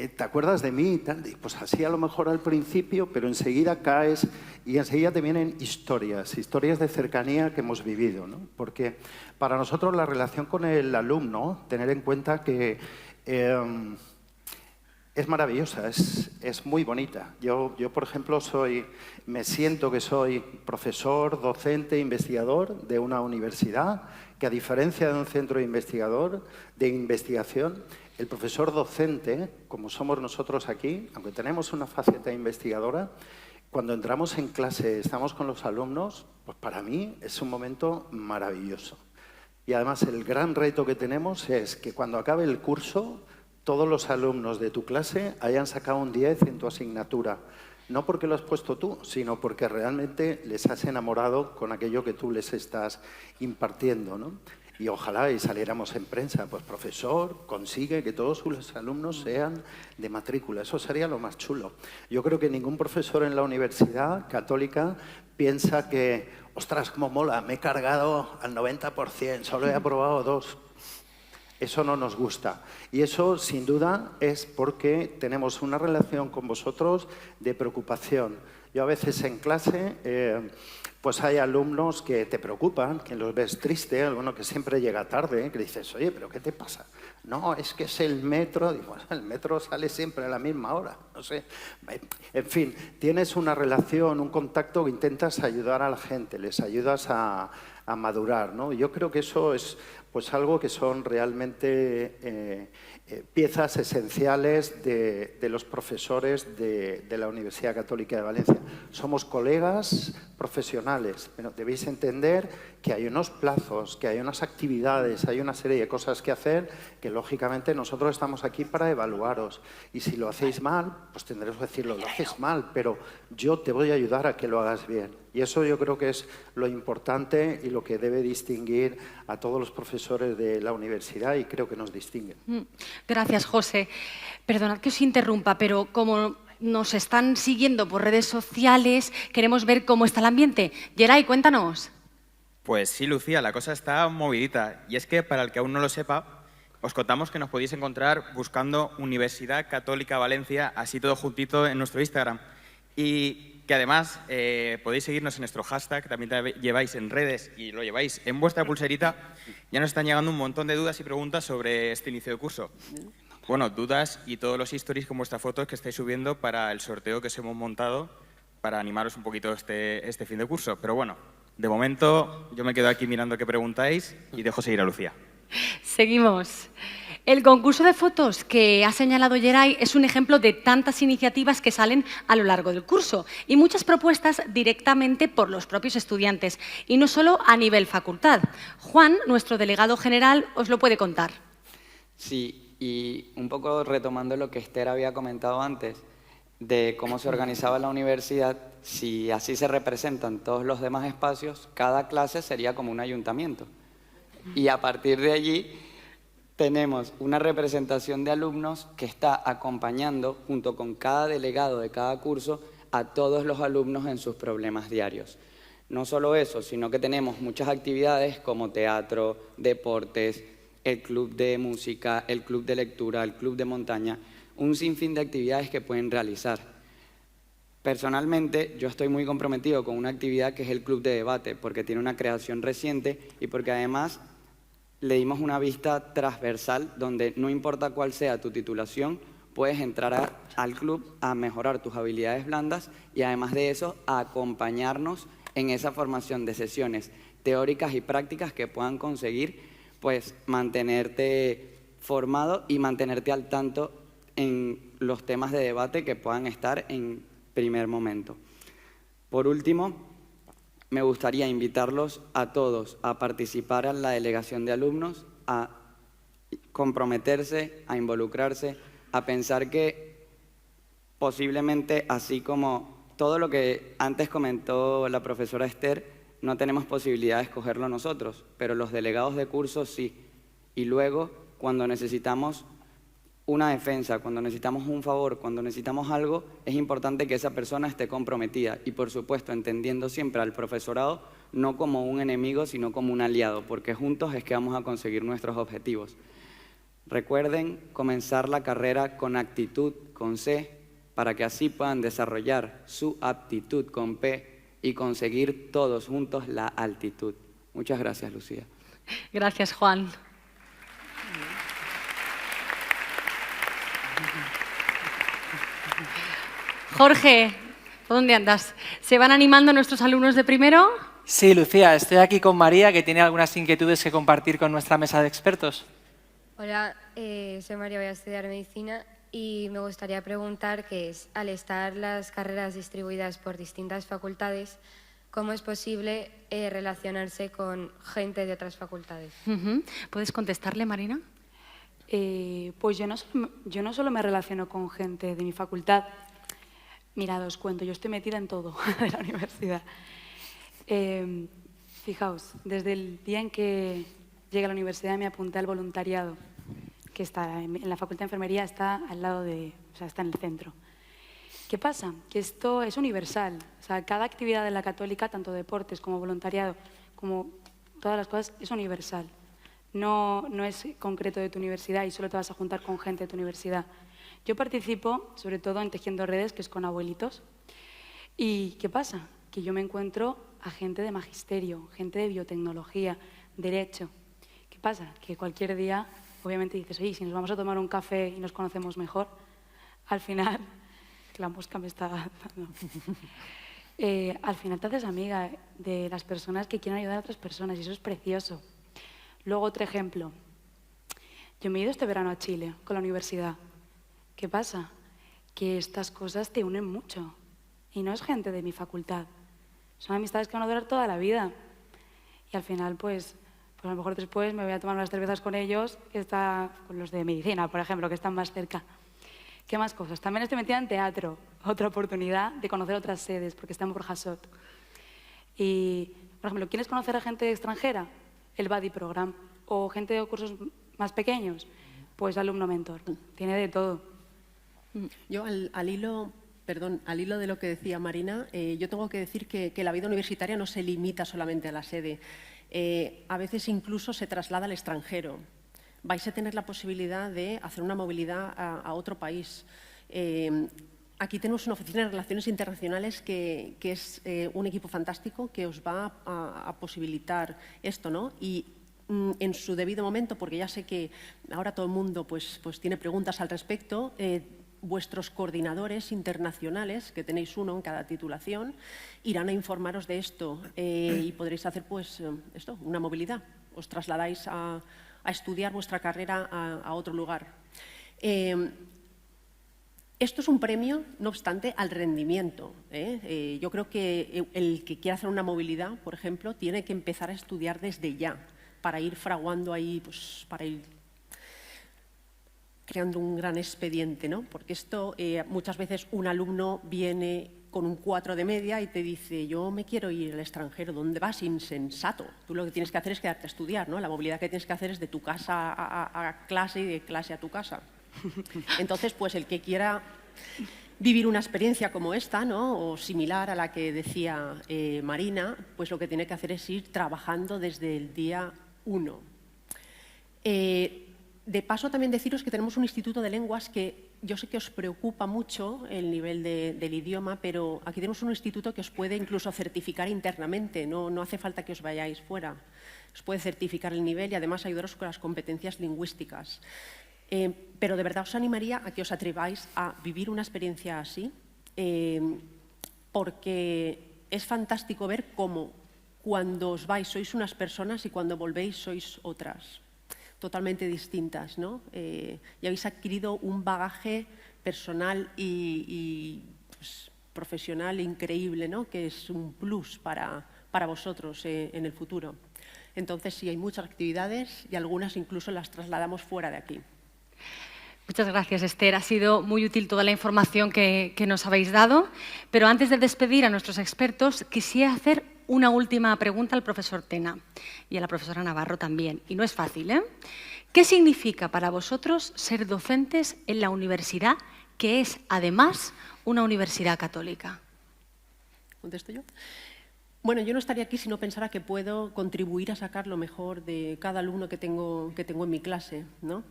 te acuerdas de mí y tal. Y pues así a lo mejor al principio, pero enseguida caes y enseguida te vienen historias de cercanía que hemos vivido, ¿no? Porque para nosotros la relación con el alumno, tener en cuenta que es maravillosa, es muy bonita. Yo, por ejemplo, me siento que soy profesor, docente, investigador de una universidad que, a diferencia de un centro de investigación, el profesor docente, como somos nosotros aquí, aunque tenemos una faceta investigadora, cuando entramos en clase, estamos con los alumnos, pues para mí es un momento maravilloso. Y además el gran reto que tenemos es que cuando acabe el curso, todos los alumnos de tu clase hayan sacado un 10 en tu asignatura. No porque lo has puesto tú, sino porque realmente les has enamorado con aquello que tú les estás impartiendo, ¿no? Y ojalá y saliéramos en prensa, pues profesor consigue que todos sus alumnos sean de matrícula. Eso sería lo más chulo. Yo creo que ningún profesor en la Universidad Católica piensa que, ostras, cómo mola, me he cargado al 90%, solo he aprobado 2. Eso no nos gusta. Y eso, sin duda, es porque tenemos una relación con vosotros de preocupación. Yo a veces en clase, pues hay alumnos que te preocupan, que los ves triste, alguno que siempre llega tarde, que dices, oye, ¿pero qué te pasa? No, es que es el metro. Digo, el metro sale siempre a la misma hora, no sé. En fin, tienes una relación, un contacto que intentas ayudar a la gente, les ayudas a madurar, ¿no? Yo creo que eso es pues algo que son realmente piezas esenciales de los profesores de la Universidad Católica de Valencia. Somos colegas profesionales, pero debéis entender que hay unos plazos, que hay unas actividades, hay una serie de cosas que hacer que, lógicamente, nosotros estamos aquí para evaluaros. Y si lo hacéis mal, pues tendréis que decirlo, lo haces mal, pero yo te voy a ayudar a que lo hagas bien. Y eso yo creo que es lo importante y lo que debe distinguir a todos los profesores de la universidad y creo que nos distinguen. Gracias, José. Perdonad que os interrumpa, pero como nos están siguiendo por redes sociales, queremos ver cómo está el ambiente. Geray, cuéntanos. Pues sí, Lucía, la cosa está movidita. Y es que, para el que aún no lo sepa, os contamos que nos podéis encontrar buscando Universidad Católica Valencia, así todo juntito en nuestro Instagram. y que además podéis seguirnos en nuestro hashtag, también lleváis en redes y lo lleváis en vuestra pulserita. Ya nos están llegando un montón de dudas y preguntas sobre este inicio de curso. Bueno, dudas y todos los stories con vuestras fotos que estáis subiendo para el sorteo que os hemos montado para animaros un poquito este fin de curso. Pero bueno, de momento yo me quedo aquí mirando qué preguntáis y dejo seguir a Lucía. Seguimos. El concurso de fotos que ha señalado Geray es un ejemplo de tantas iniciativas que salen a lo largo del curso y muchas propuestas directamente por los propios estudiantes y no solo a nivel facultad. Juan, nuestro delegado general, os lo puede contar. Sí, y un poco retomando lo que Esther había comentado antes, de cómo se organizaba la universidad, si así se representan todos los demás espacios, cada clase sería como un ayuntamiento. Y a partir de allí tenemos una representación de alumnos que está acompañando, junto con cada delegado de cada curso, a todos los alumnos en sus problemas diarios. No solo eso, sino que tenemos muchas actividades como teatro, deportes, el club de música, el club de lectura, el club de montaña, un sinfín de actividades que pueden realizar. Personalmente, yo estoy muy comprometido con una actividad que es el club de debate, porque tiene una creación reciente y porque además le dimos una vista transversal donde no importa cuál sea tu titulación, puedes entrar al club a mejorar tus habilidades blandas y además de eso a acompañarnos en esa formación de sesiones teóricas y prácticas que puedan conseguir pues mantenerte formado y mantenerte al tanto en los temas de debate que puedan estar en primer momento. Por último, me gustaría invitarlos a todos a participar en la delegación de alumnos, a comprometerse, a involucrarse, a pensar que posiblemente, así como todo lo que antes comentó la profesora Esther, no tenemos posibilidad de escogerlo nosotros, pero los delegados de curso sí. Y luego, cuando necesitamos una defensa, cuando necesitamos un favor, cuando necesitamos algo, es importante que esa persona esté comprometida y, por supuesto, entendiendo siempre al profesorado no como un enemigo, sino como un aliado, porque juntos es que vamos a conseguir nuestros objetivos. Recuerden comenzar la carrera con actitud, con C, para que así puedan desarrollar su aptitud con P y conseguir todos juntos la altitud. Muchas gracias, Lucía. Gracias, Juan. Jorge, ¿por dónde andas? ¿Se van animando nuestros alumnos de primero? Sí, Lucía, estoy aquí con María, que tiene algunas inquietudes que compartir con nuestra mesa de expertos. Hola, soy María, voy a estudiar medicina y me gustaría preguntar que al estar las carreras distribuidas por distintas facultades, ¿cómo es posible relacionarse con gente de otras facultades? ¿Puedes contestarle, Marina? Pues yo no solo me relaciono con gente de mi facultad. Mirad, os cuento, yo estoy metida en todo de la universidad. Fijaos, desde el día en que llegué a la universidad me apunté al voluntariado, que está en la Facultad de Enfermería, está al lado o sea, está en el centro. ¿Qué pasa? Que esto es universal. O sea, cada actividad de la Católica, tanto deportes como voluntariado, como todas las cosas, es universal. No es concreto de tu universidad y solo te vas a juntar con gente de tu universidad. Yo participo, sobre todo, en Tejiendo Redes, que es con abuelitos. ¿Y qué pasa? Que yo me encuentro a gente de magisterio, gente de biotecnología, derecho. ¿Qué pasa? Que cualquier día, obviamente dices, oye, si nos vamos a tomar un café y nos conocemos mejor, al final, que la mosca me está dando. Al final te haces amiga de las personas que quieren ayudar a otras personas y eso es precioso. Luego, otro ejemplo. Yo me he ido este verano a Chile con la universidad. ¿Qué pasa? Que estas cosas te unen mucho. Y no es gente de mi facultad. Son amistades que van a durar toda la vida. Y al final, pues a lo mejor después me voy a tomar unas cervezas con ellos, con los de medicina, por ejemplo, que están más cerca. ¿Qué más cosas? También estoy metida en teatro. Otra oportunidad de conocer otras sedes, porque está en Burjasot. Y, por ejemplo, ¿quieres conocer a gente extranjera? El Buddy Program. O gente de cursos más pequeños, pues alumno mentor. Tiene de todo. Yo al hilo de lo que decía Marina, yo tengo que decir que la vida universitaria no se limita solamente a la sede. A veces incluso se traslada al extranjero. Vais a tener la posibilidad de hacer una movilidad a otro país. Aquí tenemos una oficina de Relaciones Internacionales que es un equipo fantástico que os va a posibilitar esto, ¿no? Y en su debido momento, porque ya sé que ahora todo el mundo pues tiene preguntas al respecto, vuestros coordinadores internacionales, que tenéis uno en cada titulación, irán a informaros de esto y podréis hacer pues una movilidad. Os trasladáis a estudiar vuestra carrera a otro lugar. Esto es un premio, no obstante, al rendimiento. Yo creo que el que quiera hacer una movilidad, por ejemplo, tiene que empezar a estudiar desde ya, para ir fraguando ahí, pues, para ir creando un gran expediente, ¿no? Porque esto, muchas veces un alumno viene con un 4 de media y te dice, yo me quiero ir al extranjero. ¿Dónde vas? Insensato. Tú lo que tienes que hacer es quedarte a estudiar, ¿no? La movilidad que tienes que hacer es de tu casa a clase y de clase a tu casa. Entonces, pues el que quiera vivir una experiencia como esta, ¿no? O similar a la que decía Marina, pues lo que tiene que hacer es ir trabajando desde el día 1. De paso, también deciros que tenemos un instituto de lenguas que yo sé que os preocupa mucho el nivel del idioma, pero aquí tenemos un instituto que os puede incluso certificar internamente, no hace falta que os vayáis fuera. Os puede certificar el nivel y además ayudaros con las competencias lingüísticas. Pero de verdad os animaría a que os atreváis a vivir una experiencia así, porque es fantástico ver cómo cuando os vais sois unas personas y cuando volvéis sois otras, totalmente distintas, ¿no? Y habéis adquirido un bagaje personal y pues, profesional increíble, ¿no? Que es un plus para vosotros en el futuro. Entonces, sí, hay muchas actividades y algunas incluso las trasladamos fuera de aquí. Muchas gracias, Esther. Ha sido muy útil toda la información que nos habéis dado. Pero antes de despedir a nuestros expertos, quisiera hacer una última pregunta al profesor Tena y a la profesora Navarro también. Y no es fácil, ¿eh? ¿Qué significa para vosotros ser docentes en la universidad, que es, además, una universidad católica? ¿Contesto yo? Bueno, yo no estaría aquí si no pensara que puedo contribuir a sacar lo mejor de cada alumno que tengo en mi clase, ¿no?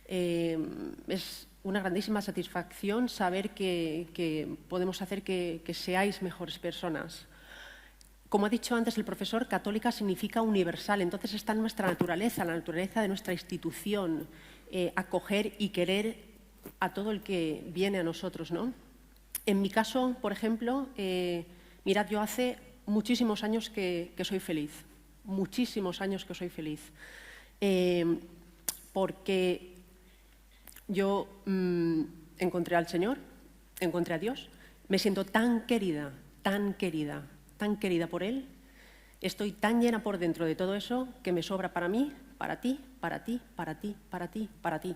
Es una grandísima satisfacción saber que podemos hacer que seáis mejores personas. Como ha dicho antes el profesor, católica significa universal, entonces está en nuestra naturaleza, la naturaleza de nuestra institución, acoger y querer a todo el que viene a nosotros, ¿no? En mi caso, por ejemplo, mirad, yo hace muchísimos años que soy feliz, muchísimos años que soy feliz, porque yo encontré al Señor, encontré a Dios, me siento tan querida por Él, estoy tan llena por dentro de todo eso que me sobra para mí, para ti, para ti, para ti, para ti, para ti.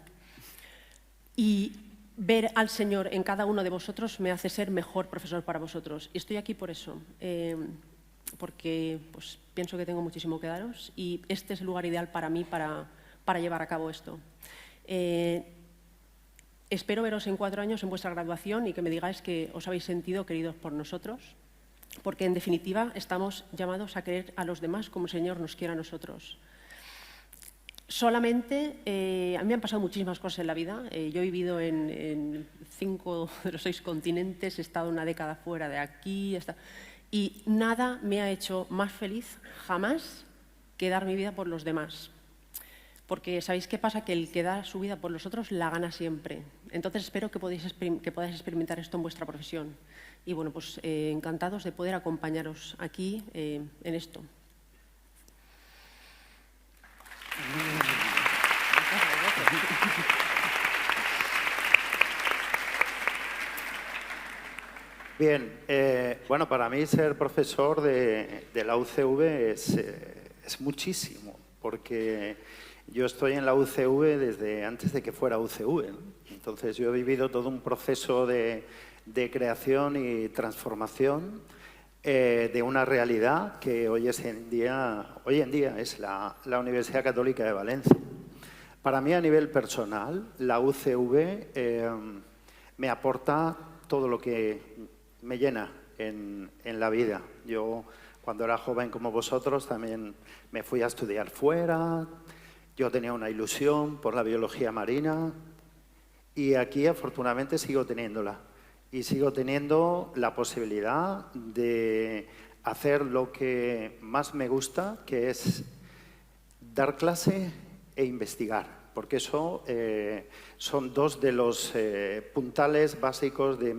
Y ver al Señor en cada uno de vosotros me hace ser mejor profesor para vosotros. Y estoy aquí por eso, porque pues, pienso que tengo muchísimo que daros y este es el lugar ideal para mí para llevar a cabo esto. Espero veros en 4 años en vuestra graduación y que me digáis que os habéis sentido queridos por nosotros, porque en definitiva estamos llamados a querer a los demás como el Señor nos quiere a nosotros. Solamente, a mí me han pasado muchísimas cosas en la vida. Yo he vivido en 5 de los 6 continentes, he estado una década fuera de aquí, y nada me ha hecho más feliz jamás que dar mi vida por los demás. Porque ¿sabéis qué pasa? Que el que da su vida por los otros la gana siempre. Entonces espero que podáis experimentar esto en vuestra profesión. Y bueno, pues encantados de poder acompañaros aquí en esto. Bien, bueno, para mí ser profesor de la UCV es muchísimo, porque yo estoy en la UCV desde antes de que fuera UCV, ¿no? Entonces yo he vivido todo un proceso de creación y transformación de una realidad que hoy en día es la Universidad Católica de Valencia. Para mí, a nivel personal, la UCV me aporta todo lo que me llena en la vida. Yo, cuando era joven como vosotros, también me fui a estudiar fuera. Yo tenía una ilusión por la biología marina y aquí, afortunadamente, sigo teniéndola. y sigo teniendo la posibilidad de hacer lo que más me gusta, que es dar clase e investigar, porque eso son dos de los puntales básicos de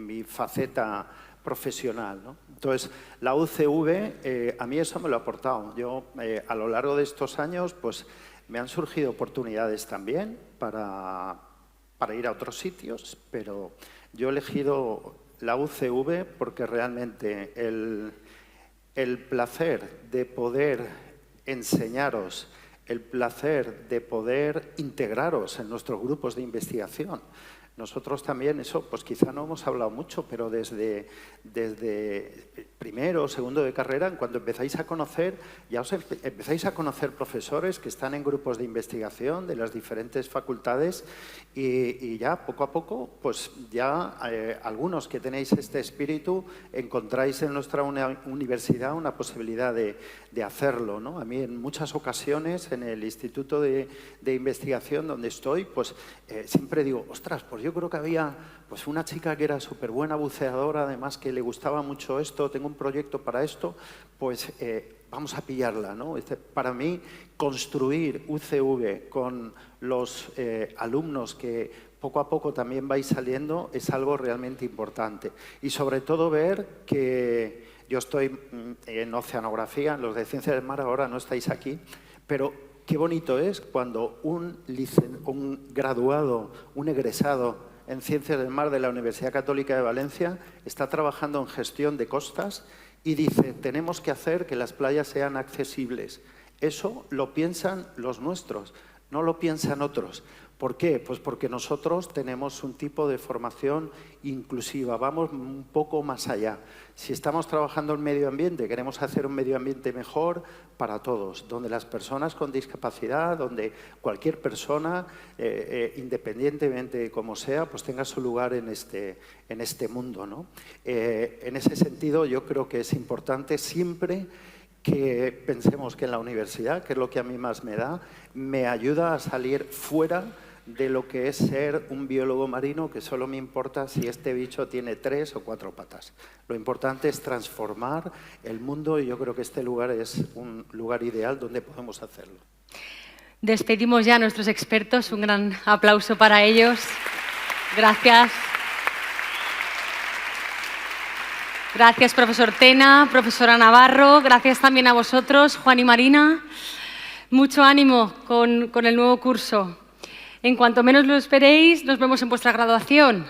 mi faceta profesional, ¿no? Entonces, la UCV, a mí eso me lo ha aportado. Yo, a lo largo de estos años, pues me han surgido oportunidades también para ir a otros sitios, pero yo he elegido la UCV porque realmente el placer de poder enseñaros, el placer de poder integraros en nuestros grupos de investigación. Nosotros también, eso, pues quizá no hemos hablado mucho, pero desde primero o segundo de carrera, en cuanto empezáis a conocer, ya os empezáis a conocer profesores que están en grupos de investigación de las diferentes facultades y ya poco a poco, pues ya algunos que tenéis este espíritu encontráis en nuestra universidad una posibilidad de hacerlo, ¿no? A mí en muchas ocasiones en el Instituto de Investigación donde estoy, pues siempre digo, ostras, pues yo creo que había pues una chica que era súper buena buceadora, además que le gustaba mucho esto, tengo un proyecto para esto, pues vamos a pillarla, ¿no? Para mí, construir UCV con los alumnos que poco a poco también vais saliendo es algo realmente importante. Y sobre todo ver que yo estoy en oceanografía, los de Ciencias del Mar ahora no estáis aquí, pero qué bonito es cuando un graduado, un egresado en Ciencias del Mar de la Universidad Católica de Valencia está trabajando en gestión de costas y dice, tenemos que hacer que las playas sean accesibles. Eso lo piensan los nuestros, no lo piensan otros. ¿Por qué? Pues porque nosotros tenemos un tipo de formación inclusiva, vamos un poco más allá. Si estamos trabajando en medio ambiente, queremos hacer un medio ambiente mejor para todos, donde las personas con discapacidad, donde cualquier persona, independientemente de cómo sea, pues tenga su lugar en este mundo, ¿no? En ese sentido, yo creo que es importante siempre que pensemos que en la universidad, que es lo que a mí más me ayuda a salir fuera de lo que es ser un biólogo marino, que solo me importa si este bicho tiene 3 o 4 patas. Lo importante es transformar el mundo y yo creo que este lugar es un lugar ideal donde podemos hacerlo. Despedimos ya a nuestros expertos. Un gran aplauso para ellos. Gracias. Gracias, profesor Tena, profesora Navarro. Gracias también a vosotros, Juan y Marina. Mucho ánimo con el nuevo curso. En cuanto menos lo esperéis, nos vemos en vuestra graduación.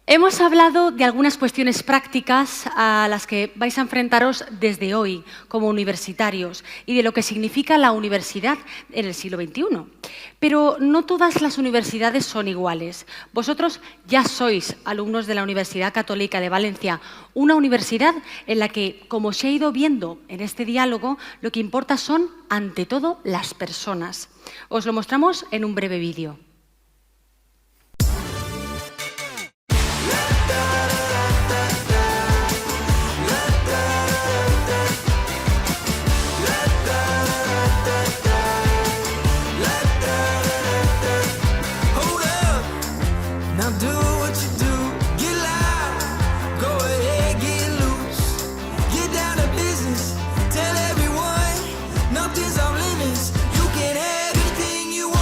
Hemos hablado de algunas cuestiones prácticas a las que vais a enfrentaros desde hoy como universitarios y de lo que significa la universidad en el siglo XXI. Pero no todas las universidades son iguales. Vosotros ya sois alumnos de la Universidad Católica de Valencia, una universidad en la que, como se ha ido viendo en este diálogo, lo que importa son, ante todo, las personas. Os lo mostramos en un breve vídeo. Nothing's off limits. You can have anything you want.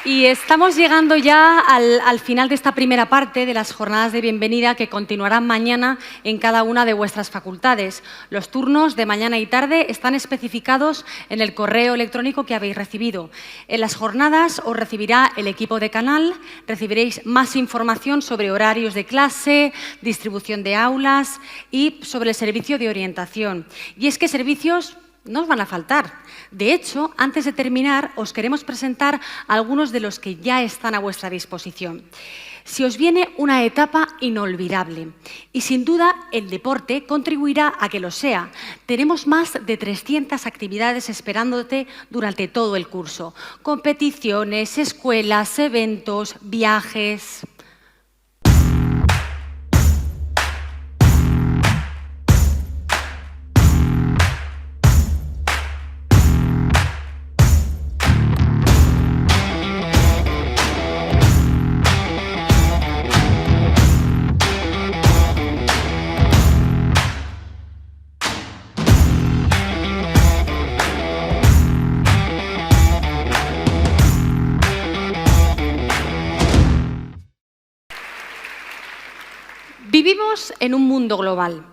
Y estamos llegando ya al final de esta primera parte de las jornadas de bienvenida que continuarán mañana en cada una de vuestras facultades. Los turnos de mañana y tarde están especificados en el correo electrónico que habéis recibido. En las jornadas os recibirá el equipo de canal, recibiréis más información sobre horarios de clase, distribución de aulas y sobre el servicio de orientación. Y es que servicios no os van a faltar. De hecho, antes de terminar, os queremos presentar algunos de los que ya están a vuestra disposición. Si os viene una etapa inolvidable y sin duda el deporte contribuirá a que lo sea. Tenemos más de 300 actividades esperándote durante todo el curso. Competiciones, escuelas, eventos, viajes. Vivimos en un mundo global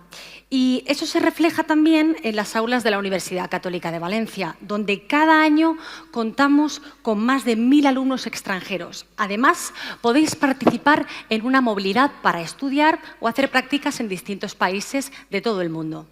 y eso se refleja también en las aulas de la Universidad Católica de Valencia, donde cada año contamos con más de 1000 alumnos extranjeros. Además, podéis participar en una movilidad para estudiar o hacer prácticas en distintos países de todo el mundo.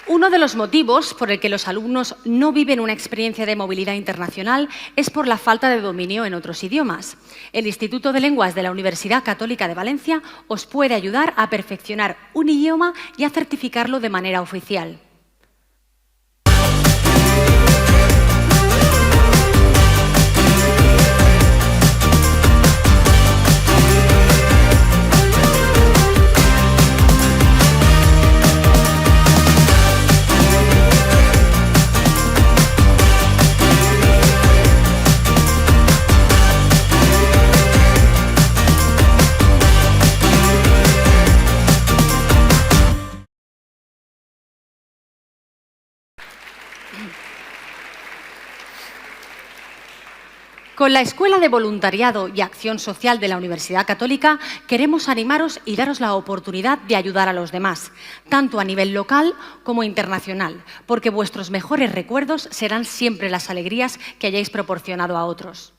Uno de los motivos por el que los alumnos no viven una experiencia de movilidad internacional es por la falta de dominio en otros idiomas. El Instituto de Lenguas de la Universidad Católica de Valencia os puede ayudar a perfeccionar un idioma y a certificarlo de manera oficial. Con la Escuela de Voluntariado y Acción Social de la Universidad Católica queremos animaros y daros la oportunidad de ayudar a los demás, tanto a nivel local como internacional, porque vuestros mejores recuerdos serán siempre las alegrías que hayáis proporcionado a otros.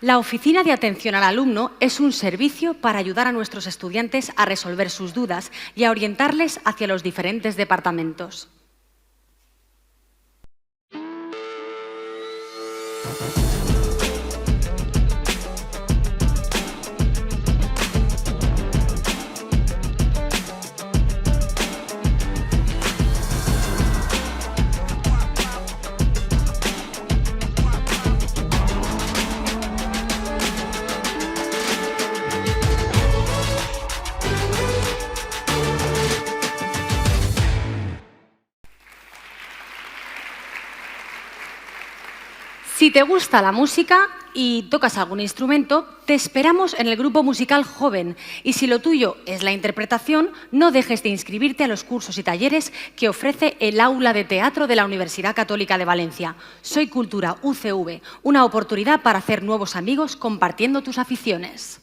La Oficina de Atención al Alumno es un servicio para ayudar a nuestros estudiantes a resolver sus dudas y a orientarles hacia los diferentes departamentos. Si te gusta la música y tocas algún instrumento, te esperamos en el grupo musical Joven. Y si lo tuyo es la interpretación, no dejes de inscribirte a los cursos y talleres que ofrece el Aula de Teatro de la Universidad Católica de Valencia. Soy Cultura UCV, una oportunidad para hacer nuevos amigos compartiendo tus aficiones.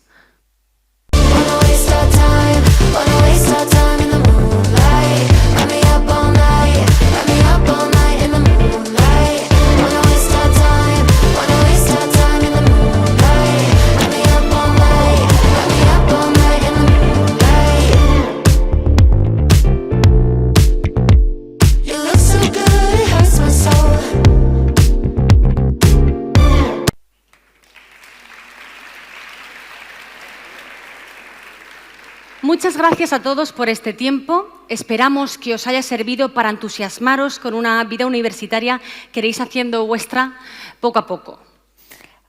Muchas gracias a todos por este tiempo. Esperamos que os haya servido para entusiasmaros con una vida universitaria que iréis haciendo vuestra poco a poco.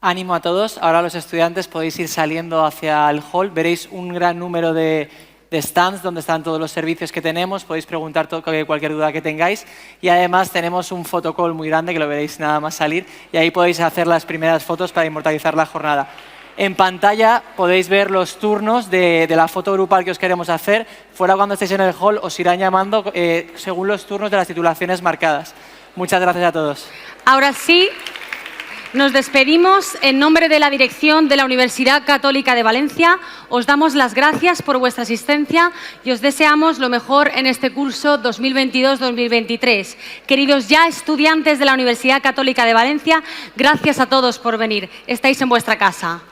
Ánimo a todos. Ahora los estudiantes podéis ir saliendo hacia el hall. Veréis un gran número de stands donde están todos los servicios que tenemos. Podéis preguntar cualquier duda que tengáis. Y además tenemos un photocall muy grande que lo veréis nada más salir. Y ahí podéis hacer las primeras fotos para inmortalizar la jornada. En pantalla podéis ver los turnos de la foto grupal que os queremos hacer. Fuera, cuando estéis en el hall, os irán llamando según los turnos de las titulaciones marcadas. Muchas gracias a todos. Ahora sí, nos despedimos. En nombre de la dirección de la Universidad Católica de Valencia, os damos las gracias por vuestra asistencia y os deseamos lo mejor en este curso 2022-2023. Queridos ya estudiantes de la Universidad Católica de Valencia, gracias a todos por venir. Estáis en vuestra casa.